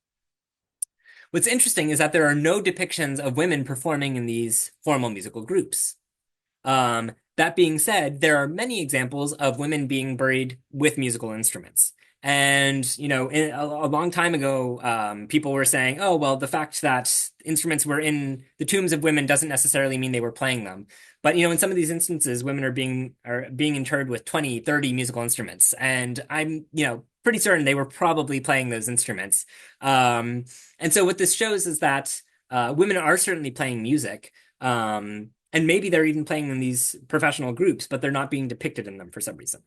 What's interesting is that there are no depictions of women performing in these formal musical groups. That being said, there are many examples of women being buried with musical instruments. And, a long time ago, people were saying, oh, well, the fact that instruments were in the tombs of women doesn't necessarily mean they were playing them. But, in some of these instances, women are being interred with 20, 30 musical instruments. And I'm, pretty certain they were probably playing those instruments. And so what this shows is that women are certainly playing music. And maybe they're even playing in these professional groups, but they're not being depicted in them for some reason.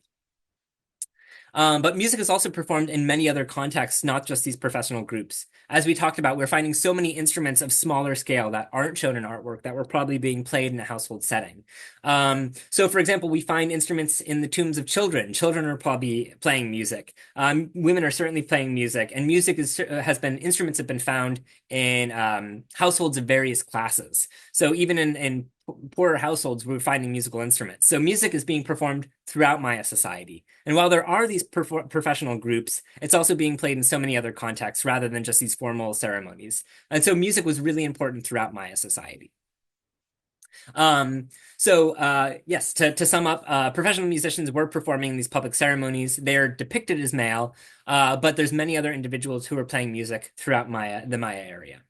But music is also performed in many other contexts, not just these professional groups. As we talked about, we're finding so many instruments of smaller scale that aren't shown in artwork that were probably being played in a household setting. So, for example, we find instruments in the tombs of children. Children are probably playing music. Women are certainly playing music, and instruments have been found in households of various classes. So even in poorer households, we're finding musical instruments. So music is being performed throughout Maya society. And while there are these professional groups, it's also being played in so many other contexts rather than just these formal ceremonies. And so music was really important throughout Maya society. Yes, to sum up, professional musicians were performing these public ceremonies. They're depicted as male, but there's many other individuals who are playing music throughout the Maya area.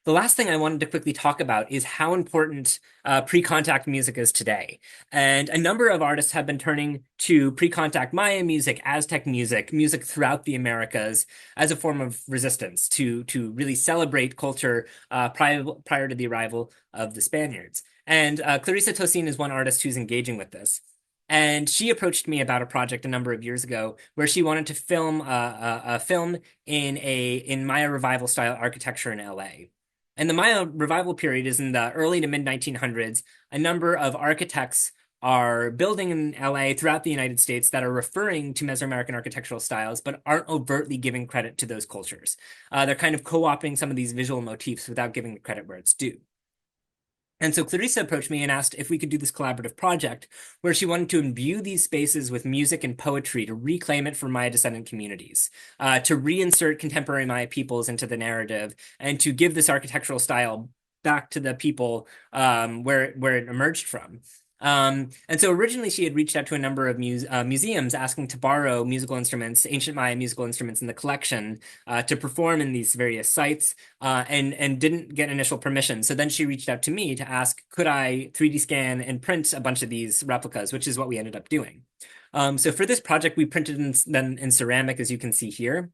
The last thing I wanted to quickly talk about is how important pre-contact music is today. And a number of artists have been turning to pre-contact Maya music, Aztec music, music throughout the Americas as a form of resistance to really celebrate culture prior to the arrival of the Spaniards. And Clarissa Tosin is one artist who's engaging with this. And she approached me about a project a number of years ago where she wanted to film a film in Maya revival style architecture in LA. And the Maya revival period is in the early to mid 1900s. A number of architects are building in LA throughout the United States that are referring to Mesoamerican architectural styles, but aren't overtly giving credit to those cultures. They're kind of co-opting some of these visual motifs without giving the credit where it's due. And so Clarissa approached me and asked if we could do this collaborative project where she wanted to imbue these spaces with music and poetry to reclaim it for Maya descendant communities, to reinsert contemporary Maya peoples into the narrative, and to give this architectural style back to the people where it emerged from. And so originally she had reached out to a number of museums asking to borrow musical instruments, ancient Maya musical instruments in the collection to perform in these various sites, and didn't get initial permission. So then she reached out to me to ask, could I 3D scan and print a bunch of these replicas, which is what we ended up doing. So for this project, we printed them in ceramic, as you can see here.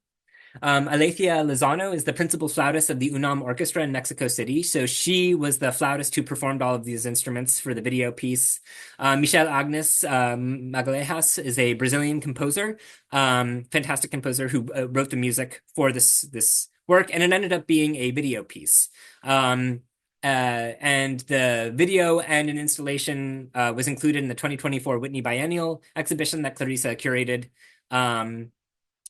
Alethea Lozano is the principal flautist of the UNAM Orchestra in Mexico City. So she was the flautist who performed all of these instruments for the video piece. Michel Agnes Magalhães is a Brazilian composer, fantastic composer who wrote the music for this work, and it ended up being a video piece. And the video and an installation was included in the 2024 Whitney Biennial exhibition that Clarissa curated.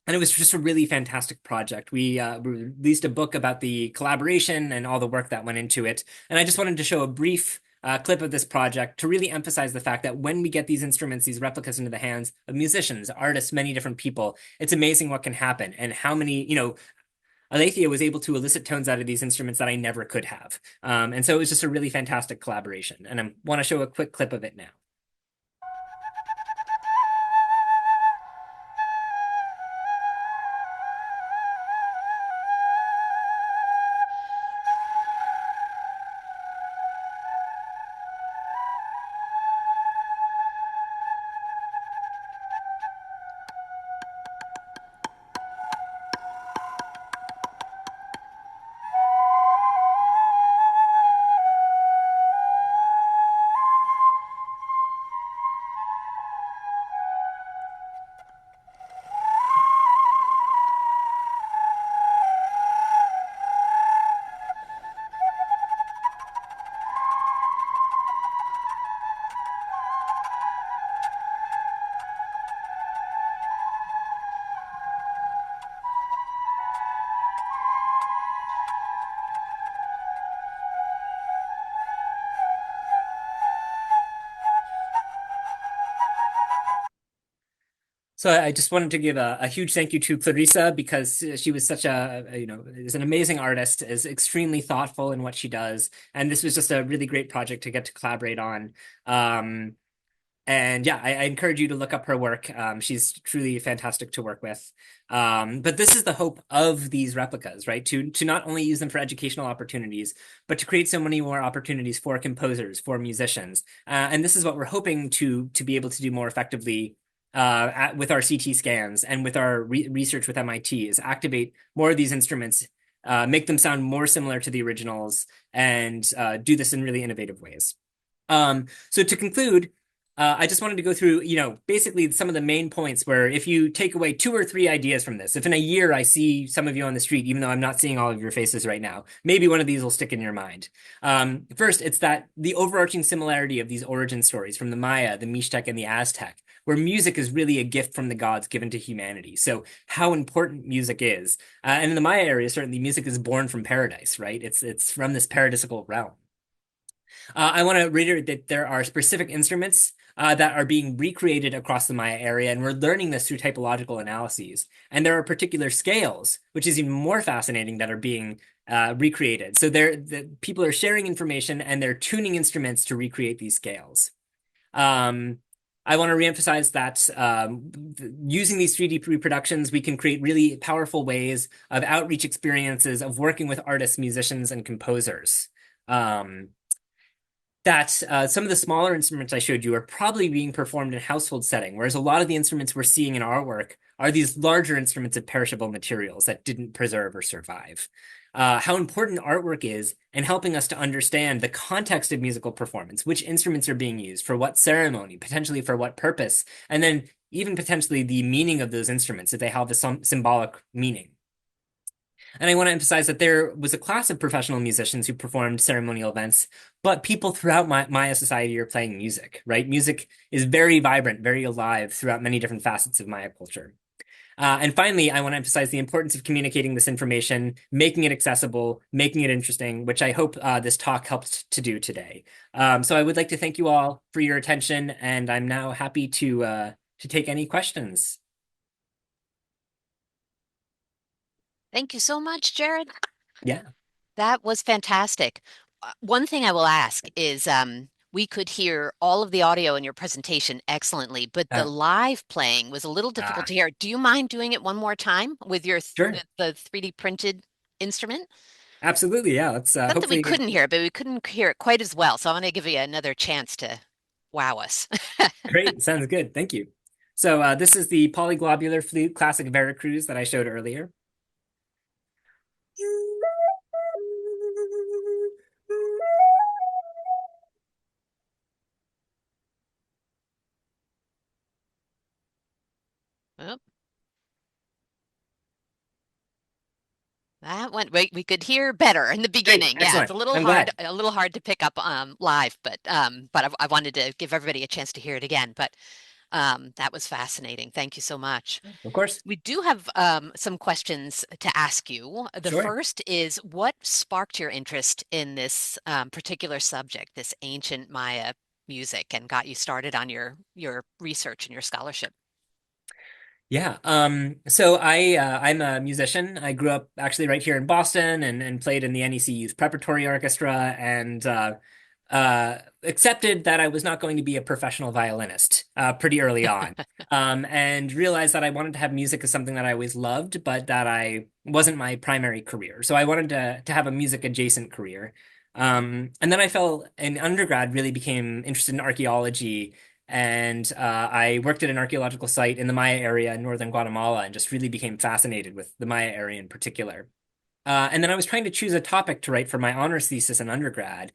And it was just a really fantastic project. We released a book about the collaboration and all the work that went into it. And I just wanted to show a brief clip of this project to really emphasize the fact that when we get these instruments, these replicas into the hands of musicians, artists, many different people, it's amazing what can happen and how many, Alethea was able to elicit tones out of these instruments that I never could have. And so it was just a really fantastic collaboration. And I want to show a quick clip of it now. So I just wanted to give a huge thank you to Clarissa because she was such is an amazing artist, is extremely thoughtful in what she does. And this was just a really great project to get to collaborate on. And yeah, I encourage you to look up her work. She's truly fantastic to work with. But this is the hope of these replicas, right? To not only use them for educational opportunities, but to create so many more opportunities for composers, for musicians. And this is what we're hoping to be able to do more effectively with our CT scans and with our research with MIT is activate more of these instruments, make them sound more similar to the originals, and do this in really innovative ways. So to conclude, I just wanted to go through, basically some of the main points where if you take away 2 or 3 ideas from this, if in a year I see some of you on the street, even though I'm not seeing all of your faces right now, maybe one of these will stick in your mind. First, it's that the overarching similarity of these origin stories from the Maya, the Mixtec, and the Aztec, where music is really a gift from the gods given to humanity. So how important music is. And in the Maya area, certainly music is born from paradise, right? It's from this paradisical realm. I want to reiterate that there are specific instruments that are being recreated across the Maya area, and we're learning this through typological analyses. And there are particular scales, which is even more fascinating, that are being recreated. So people are sharing information and they're tuning instruments to recreate these scales. I want to reemphasize that using these 3D reproductions, we can create really powerful ways of outreach experiences of working with artists, musicians, and composers. That some of the smaller instruments I showed you are probably being performed in household setting, whereas a lot of the instruments we're seeing in our work are these larger instruments of perishable materials that didn't preserve or survive. How important artwork is in helping us to understand the context of musical performance, which instruments are being used, for what ceremony, potentially for what purpose, and then even potentially the meaning of those instruments if they have a symbolic meaning. And I want to emphasize that there was a class of professional musicians who performed ceremonial events, but people throughout Maya society are playing music, right? Music is very vibrant, very alive throughout many different facets of Maya culture. And finally, I want to emphasize the importance of communicating this information, making it accessible, making it interesting, which I hope this talk helped to do today. So I would like to thank you all for your attention, and I'm now happy to take any questions. Thank you so much, Jared. Yeah. That was fantastic. One thing I will ask is, We could hear all of the audio in your presentation excellently, but the Uh, live playing was a little difficult ah, to hear. Do you mind doing it one more time with sure. the 3D printed instrument? Absolutely. Yeah. Let's Not that we hopefully. couldn't hear it, but we couldn't hear it quite as well. So I want to give you another chance to wow us. Great. Sounds good. Thank you. So this is the polyglobular flute classic Veracruz that I showed earlier. Oh, that went we could hear better in the Great. beginning. Yeah, it's Excellent. I'm glad. a little hard to pick up live, but I wanted to give everybody a chance to hear it again. But that was fascinating. Thank you so much. Of course. We do have some questions to ask you. The Sure. first is, what sparked your interest in this particular subject, this ancient Maya music, and got you started on your research and your scholarship? Yeah. So I'm a musician. I grew up actually right here in Boston and played in the NEC Youth Preparatory Orchestra and accepted that I was not going to be a professional violinist pretty early on. And realized that I wanted to have music as something that I always loved, but that I wasn't my primary career. So I wanted to have a music adjacent career. And then I fell in undergrad, really became interested in archaeology and I worked at an archaeological site in the Maya area in northern Guatemala and just really became fascinated with the Maya area in particular. And then I was trying to choose a topic to write for my honors thesis in undergrad.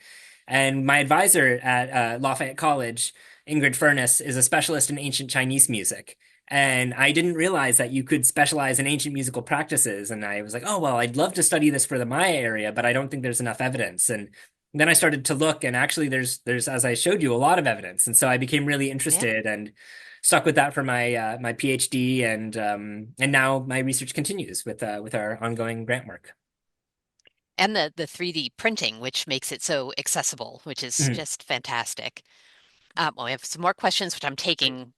And my advisor at Lafayette College, Ingrid Furness, is a specialist in ancient Chinese music. And I didn't realize that you could specialize in ancient musical practices. And I was like, oh, well, I'd love to study this for the Maya area, but I don't think there's enough evidence. And then I started to look, and actually, there's as I showed you, a lot of evidence. And so I became really Yeah. interested and stuck with that for my PhD, and now my research continues with our ongoing grant work. And the 3D printing, which makes it so accessible, which is Mhm. just fantastic. Well, we have some more questions, which I'm Great. taking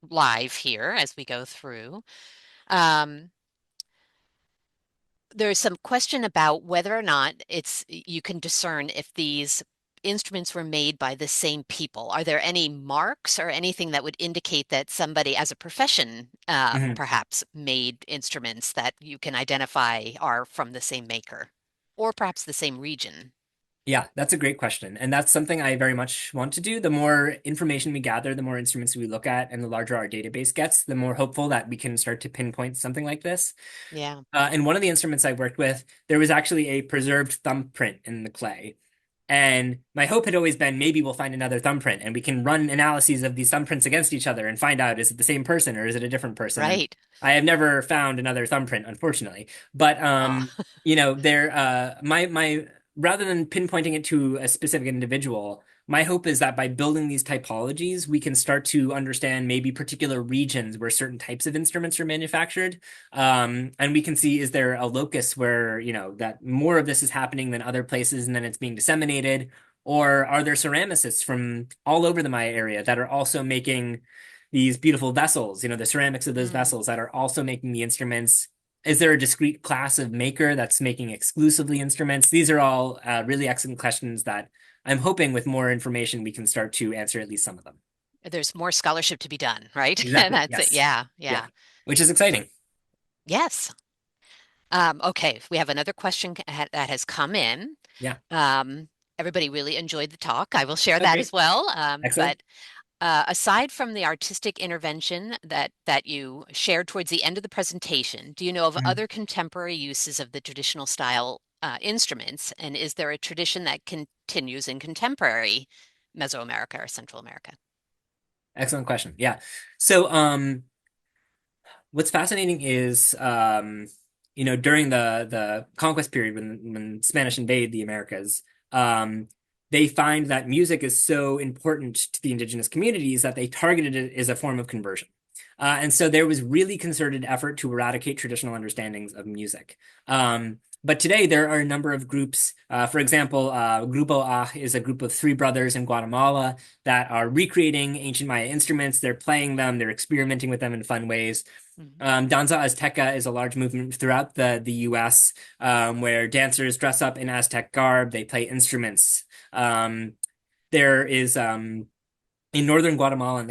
live here as we go through. Um, there's some question about whether or not it's you can discern if these instruments were made by the same people. Are there any marks or anything that would indicate that somebody as a profession Mhm. perhaps made instruments that you can identify are from the same maker or perhaps the same region? Yeah, that's a great question. And that's something I very much want to do. The more information we gather, the more instruments we look at, and the larger our database gets, the more hopeful that we can start to pinpoint something like this. Yeah, And one of the instruments I worked with, there was actually a preserved thumbprint in the clay. And my hope had always been maybe we'll find another thumbprint and we can run analyses of these thumbprints against each other and find out is it the same person or is it a different person? And right. I have never found another thumbprint, unfortunately. But Oh, there my rather than pinpointing it to a specific individual, my hope is that by building these typologies, we can start to understand maybe particular regions where certain types of instruments are manufactured. And we can see, is there a locus where, that more of this is happening than other places and then it's being disseminated? Or are there ceramicists from all over the Maya area that are also making these beautiful vessels, the ceramics of those mm. vessels that are also making the instruments? Is there a discrete class of maker that's making exclusively instruments? These are all really excellent questions that I'm hoping with more information we can start to answer at least some of them. There's more scholarship to be done, right? And Exactly. that's it. Yes. Yeah, Yeah. yeah. Which is exciting. Yes. Okay, we have another question that has come in. Yeah. Um, everybody really enjoyed the talk. I will share Oh, that as great. well. Excellent. But aside from the artistic intervention that you shared towards the end of the presentation, do you know of Mhm. other contemporary uses of the traditional style instruments? And is there a tradition that continues in contemporary Mesoamerica or Central America? Excellent question. Yeah. So, what's fascinating is, during the conquest period when Spanish invade the Americas, they find that music is so important to the indigenous communities that they targeted it as a form of conversion. And so there was really concerted effort to eradicate traditional understandings of music. But today there are a number of groups. For example, Grupo A is a group of three brothers in Guatemala that are recreating ancient Maya instruments. They're playing them, they're experimenting with them in fun ways. Mhm. Danza Azteca is a large movement throughout the U.S. Where dancers dress up in Aztec garb, they play instruments. Um, there is in northern Guatemala, and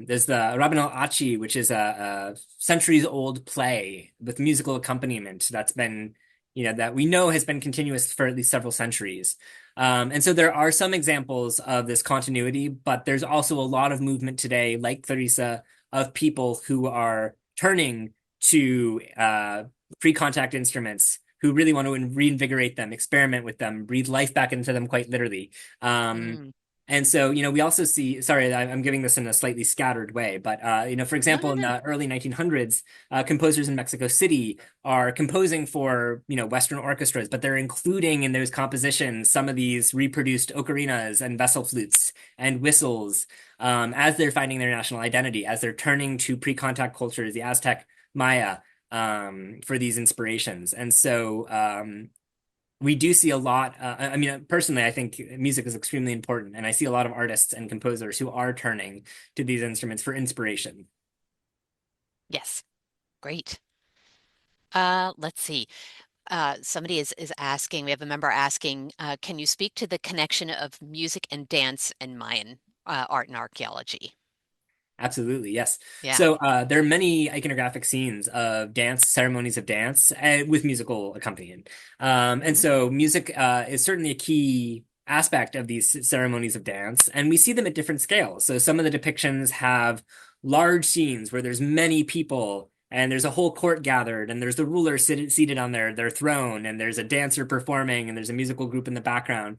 there's the Rabinal Achi, which is a centuries-old play with musical accompaniment that's been, that we know has been continuous for at least several centuries. And so there are some examples of this continuity, but there's also a lot of movement today, like Clarissa, of people who are turning to pre-contact instruments, who really want to reinvigorate them, experiment with them, breathe life back into them quite literally. Um, Mm. and so, we also see, sorry, I'm giving this in a slightly scattered way, but, for No, example, no, in no. the early 1900s, composers in Mexico City are composing for, Western orchestras, but they're including in those compositions some of these reproduced ocarinas and vessel flutes and whistles, as they're finding their national identity, as they're turning to pre-contact cultures, the Aztec, Maya, for these inspirations. And so, we do see a lot. I mean, personally, I think music is extremely important, and I see a lot of artists and composers who are turning to these instruments for inspiration. Yes, great. Let's see. Somebody is asking, we have a member asking, can you speak to the connection of music and dance in Mayan art and archaeology? Absolutely, yes. Yeah. So there are many iconographic scenes of dance, ceremonies of dance, with musical accompaniment. And Hmm. so music is certainly a key aspect of these ceremonies of dance, and we see them at different scales. So some of the depictions have large scenes where there's many people, and there's a whole court gathered, and there's the ruler seated on their throne, and there's a dancer performing, and there's a musical group in the background.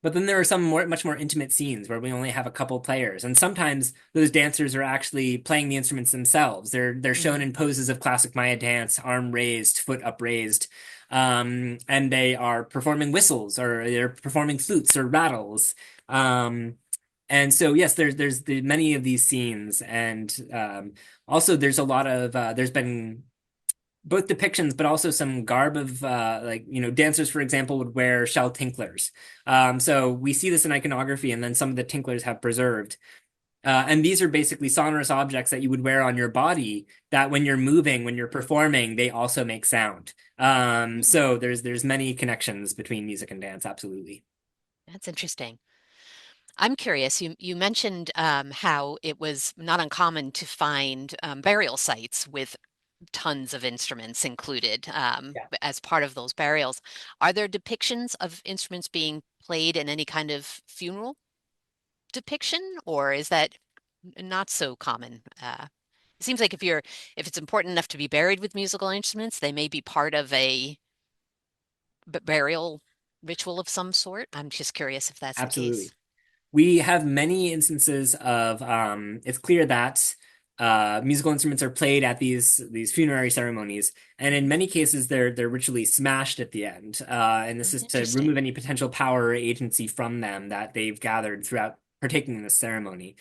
But then there are some much more intimate scenes where we only have a couple players, and sometimes those dancers are actually playing the instruments themselves. They're shown Hmm. in poses of classic Maya dance, arm raised, foot upraised, and they are performing whistles or they're performing flutes or rattles. Um, and so yes, there's many of these scenes, and also there's a lot of there's been both depictions, but also some garb of like dancers, for example, would wear shell tinklers. So we see this in iconography, and then some of the tinklers have preserved. And these are basically sonorous objects that you would wear on your body that when you're moving, when you're performing, they also make sound. Hmm. So there's many connections between music and dance, absolutely. That's interesting. I'm curious, you mentioned how it was not uncommon to find burial sites with tons of instruments included Yeah. as part of those burials. Are there depictions of instruments being played in any kind of funeral depiction, or is that not so common? It seems like if it's important enough to be buried with musical instruments, they may be part of a burial ritual of some sort. I'm just curious if that's the case. Absolutely. We have many instances of it's clear that musical instruments are played at these funerary ceremonies, and in Hmm. many cases they're ritually smashed at the end. And this is to Interesting. remove any potential power or agency from them that they've gathered throughout partaking in this ceremony.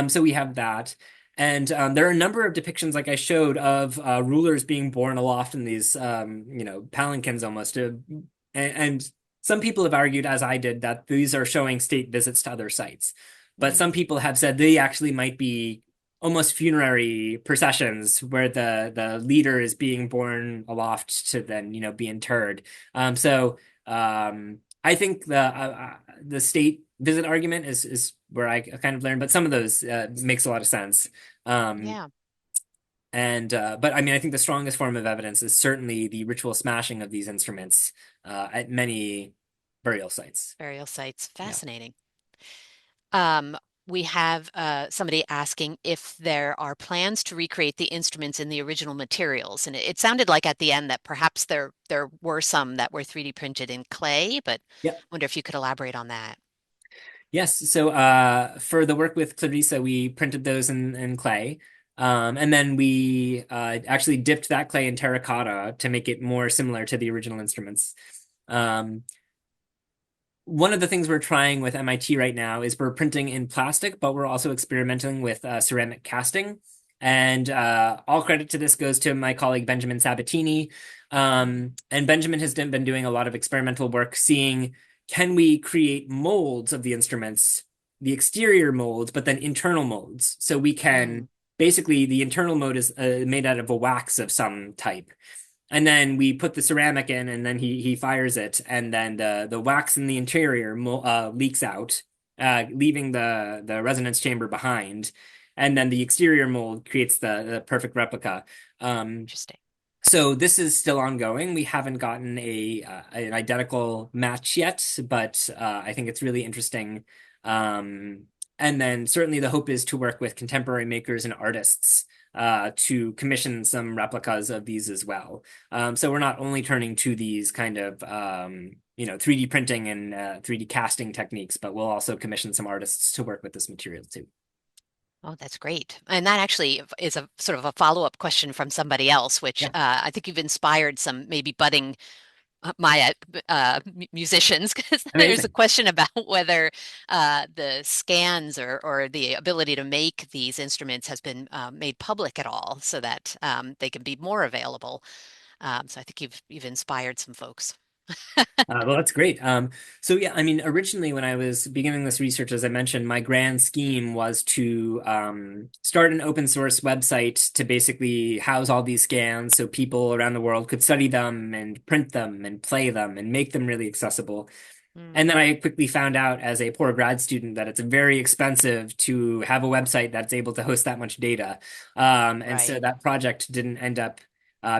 So we have that. And there are a number of depictions, like I showed, of rulers being borne aloft in these, palanquins almost. And some people have argued, as I did, that these are showing state visits to other sites. But some Mm. people have said they actually might be almost funerary processions where the leader is being borne aloft to then, be interred. I think the state visit argument is where I kind of learned, but some of those makes a lot of sense. Um, Yeah, and but I mean, I think the strongest form of evidence is certainly the ritual smashing of these instruments at many burial sites. burial sites. Yeah. Fascinating. Um, we have somebody asking if there are plans to recreate the instruments in the original materials. And it sounded like at the end that perhaps there were some that were 3D printed in clay, but Yep. I wonder if you could elaborate on that. Yes. So for the work with Clarissa, we printed those in clay. And then we actually dipped that clay in terracotta to make it more similar to the original instruments. Um, One of the things we're trying with MIT right now is we're printing in plastic, but we're also experimenting with ceramic casting. And all credit to this goes to my colleague Benjamin Sabatini. Mhm. And Benjamin has been doing a lot of experimental work, seeing can we create molds of the instruments, the exterior molds, but then internal molds. So we can Mm. basically the internal mold is made out of a wax of some type. And then we put the ceramic in, and then he fires it, and then the wax in the interior leaks out, leaving the resonance chamber behind, and then the exterior mold creates the perfect replica. Um, Interesting. so this is still ongoing. We haven't gotten a an identical match yet, but I think it's really interesting. Um, and then certainly the hope is to work with contemporary makers and artists to commission some replicas of these as well. So we're not only turning to these kind of 3D printing and 3D casting techniques, but we'll also commission some artists to work with this material too. Oh, that's great. And that actually is a sort of a follow-up question from somebody else, which Yeah, I think you've inspired some maybe budding Maya musicians, because there's a amazing. question about whether the scans or the ability to make these instruments has been made public at all, so that they can be more available. So I think you've inspired some folks. Well, that's great. So yeah, I mean, originally when I was beginning this research, as I mentioned, my grand scheme was to start an open source website to basically house all these scans so people around the world could study them and print them and play them and make them really accessible. Mm, And then I quickly found out as a poor grad student that it's very expensive to have a website that's able to host that much data. And so right. that project didn't end up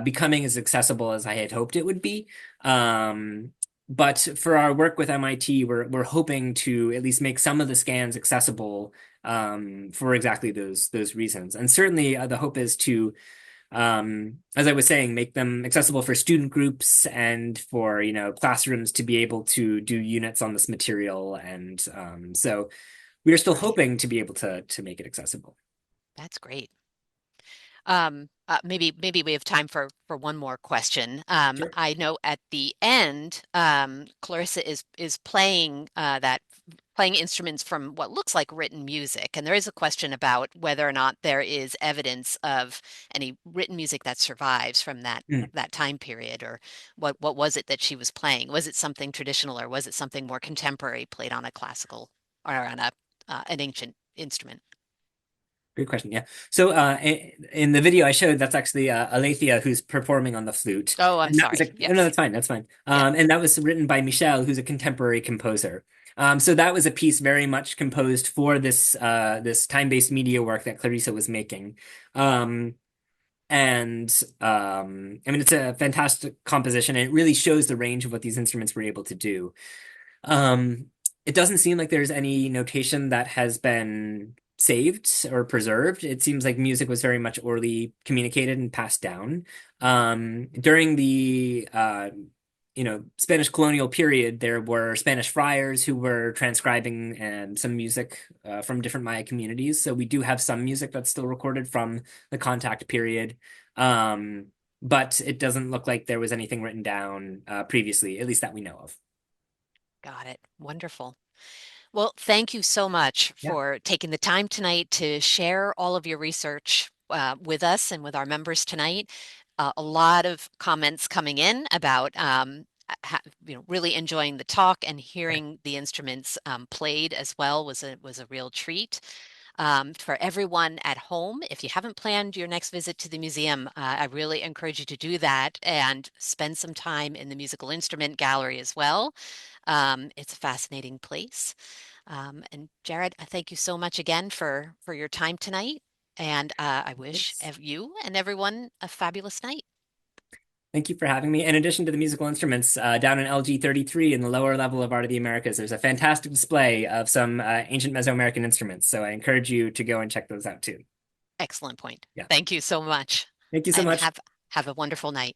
becoming as accessible as I had hoped it would be. Um, but for our work with MIT, we're hoping to at least make some of the scans accessible for exactly those reasons. And certainly the hope is to as I was saying, make them accessible for student groups and for, classrooms to be able to do units on this material. And so we are still Right. hoping to be able to make it accessible. That's great. Maybe we have time for one more question. Sure. I know at the end, Clarissa is playing playing instruments from what looks like written music, and there is a question about whether or not there is evidence of any written music that survives from Mm. that time period, or what was it that she was playing? Was it something traditional, or was it something more contemporary, played on a classical or on a an ancient instrument? Great question. Yeah. So in the video I showed, that's actually Alethea who's performing on the flute. Oh, I'm And that was sorry. oh, no, Yes. that's fine. That's fine. Yeah. And that was written by Michel, who's a contemporary composer. So that was a piece very much composed for this time-based media work that Clarissa was making. Um, And I mean, it's a fantastic composition, and it really shows the range of what these instruments were able to do. Um, it doesn't seem like there's any notation that has been saved or preserved. It seems like music was very much orally communicated and passed down. During the Spanish colonial period, there were Spanish friars who were transcribing some music from different Maya communities. So we do have some music that's still recorded from the contact period. Um, but it doesn't look like there was anything written down previously, at least that we know of. Got it. Wonderful. Well, thank you so much Yeah. for taking the time tonight to share all of your research with us and with our members tonight. A lot of comments coming in about really enjoying the talk, and hearing the instruments played as well was a real treat. For everyone at home, if you haven't planned your next visit to the museum, I really encourage you to do that and spend some time in the musical instrument gallery as well. It's a fascinating place. And Jared, I thank you so much again for your time tonight. And I wish Thanks. you and everyone a fabulous night. Thank you for having me. In addition to the musical instruments, down in LG 33 in the lower level of Art of the Americas, there's a fantastic display of some ancient Mesoamerican instruments. So I encourage you to go and check those out too. Excellent point. Yeah. Thank you so much. Thank you so And much. have a wonderful night.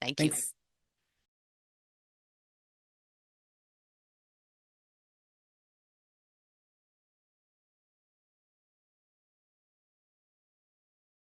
Thank you. Thanks.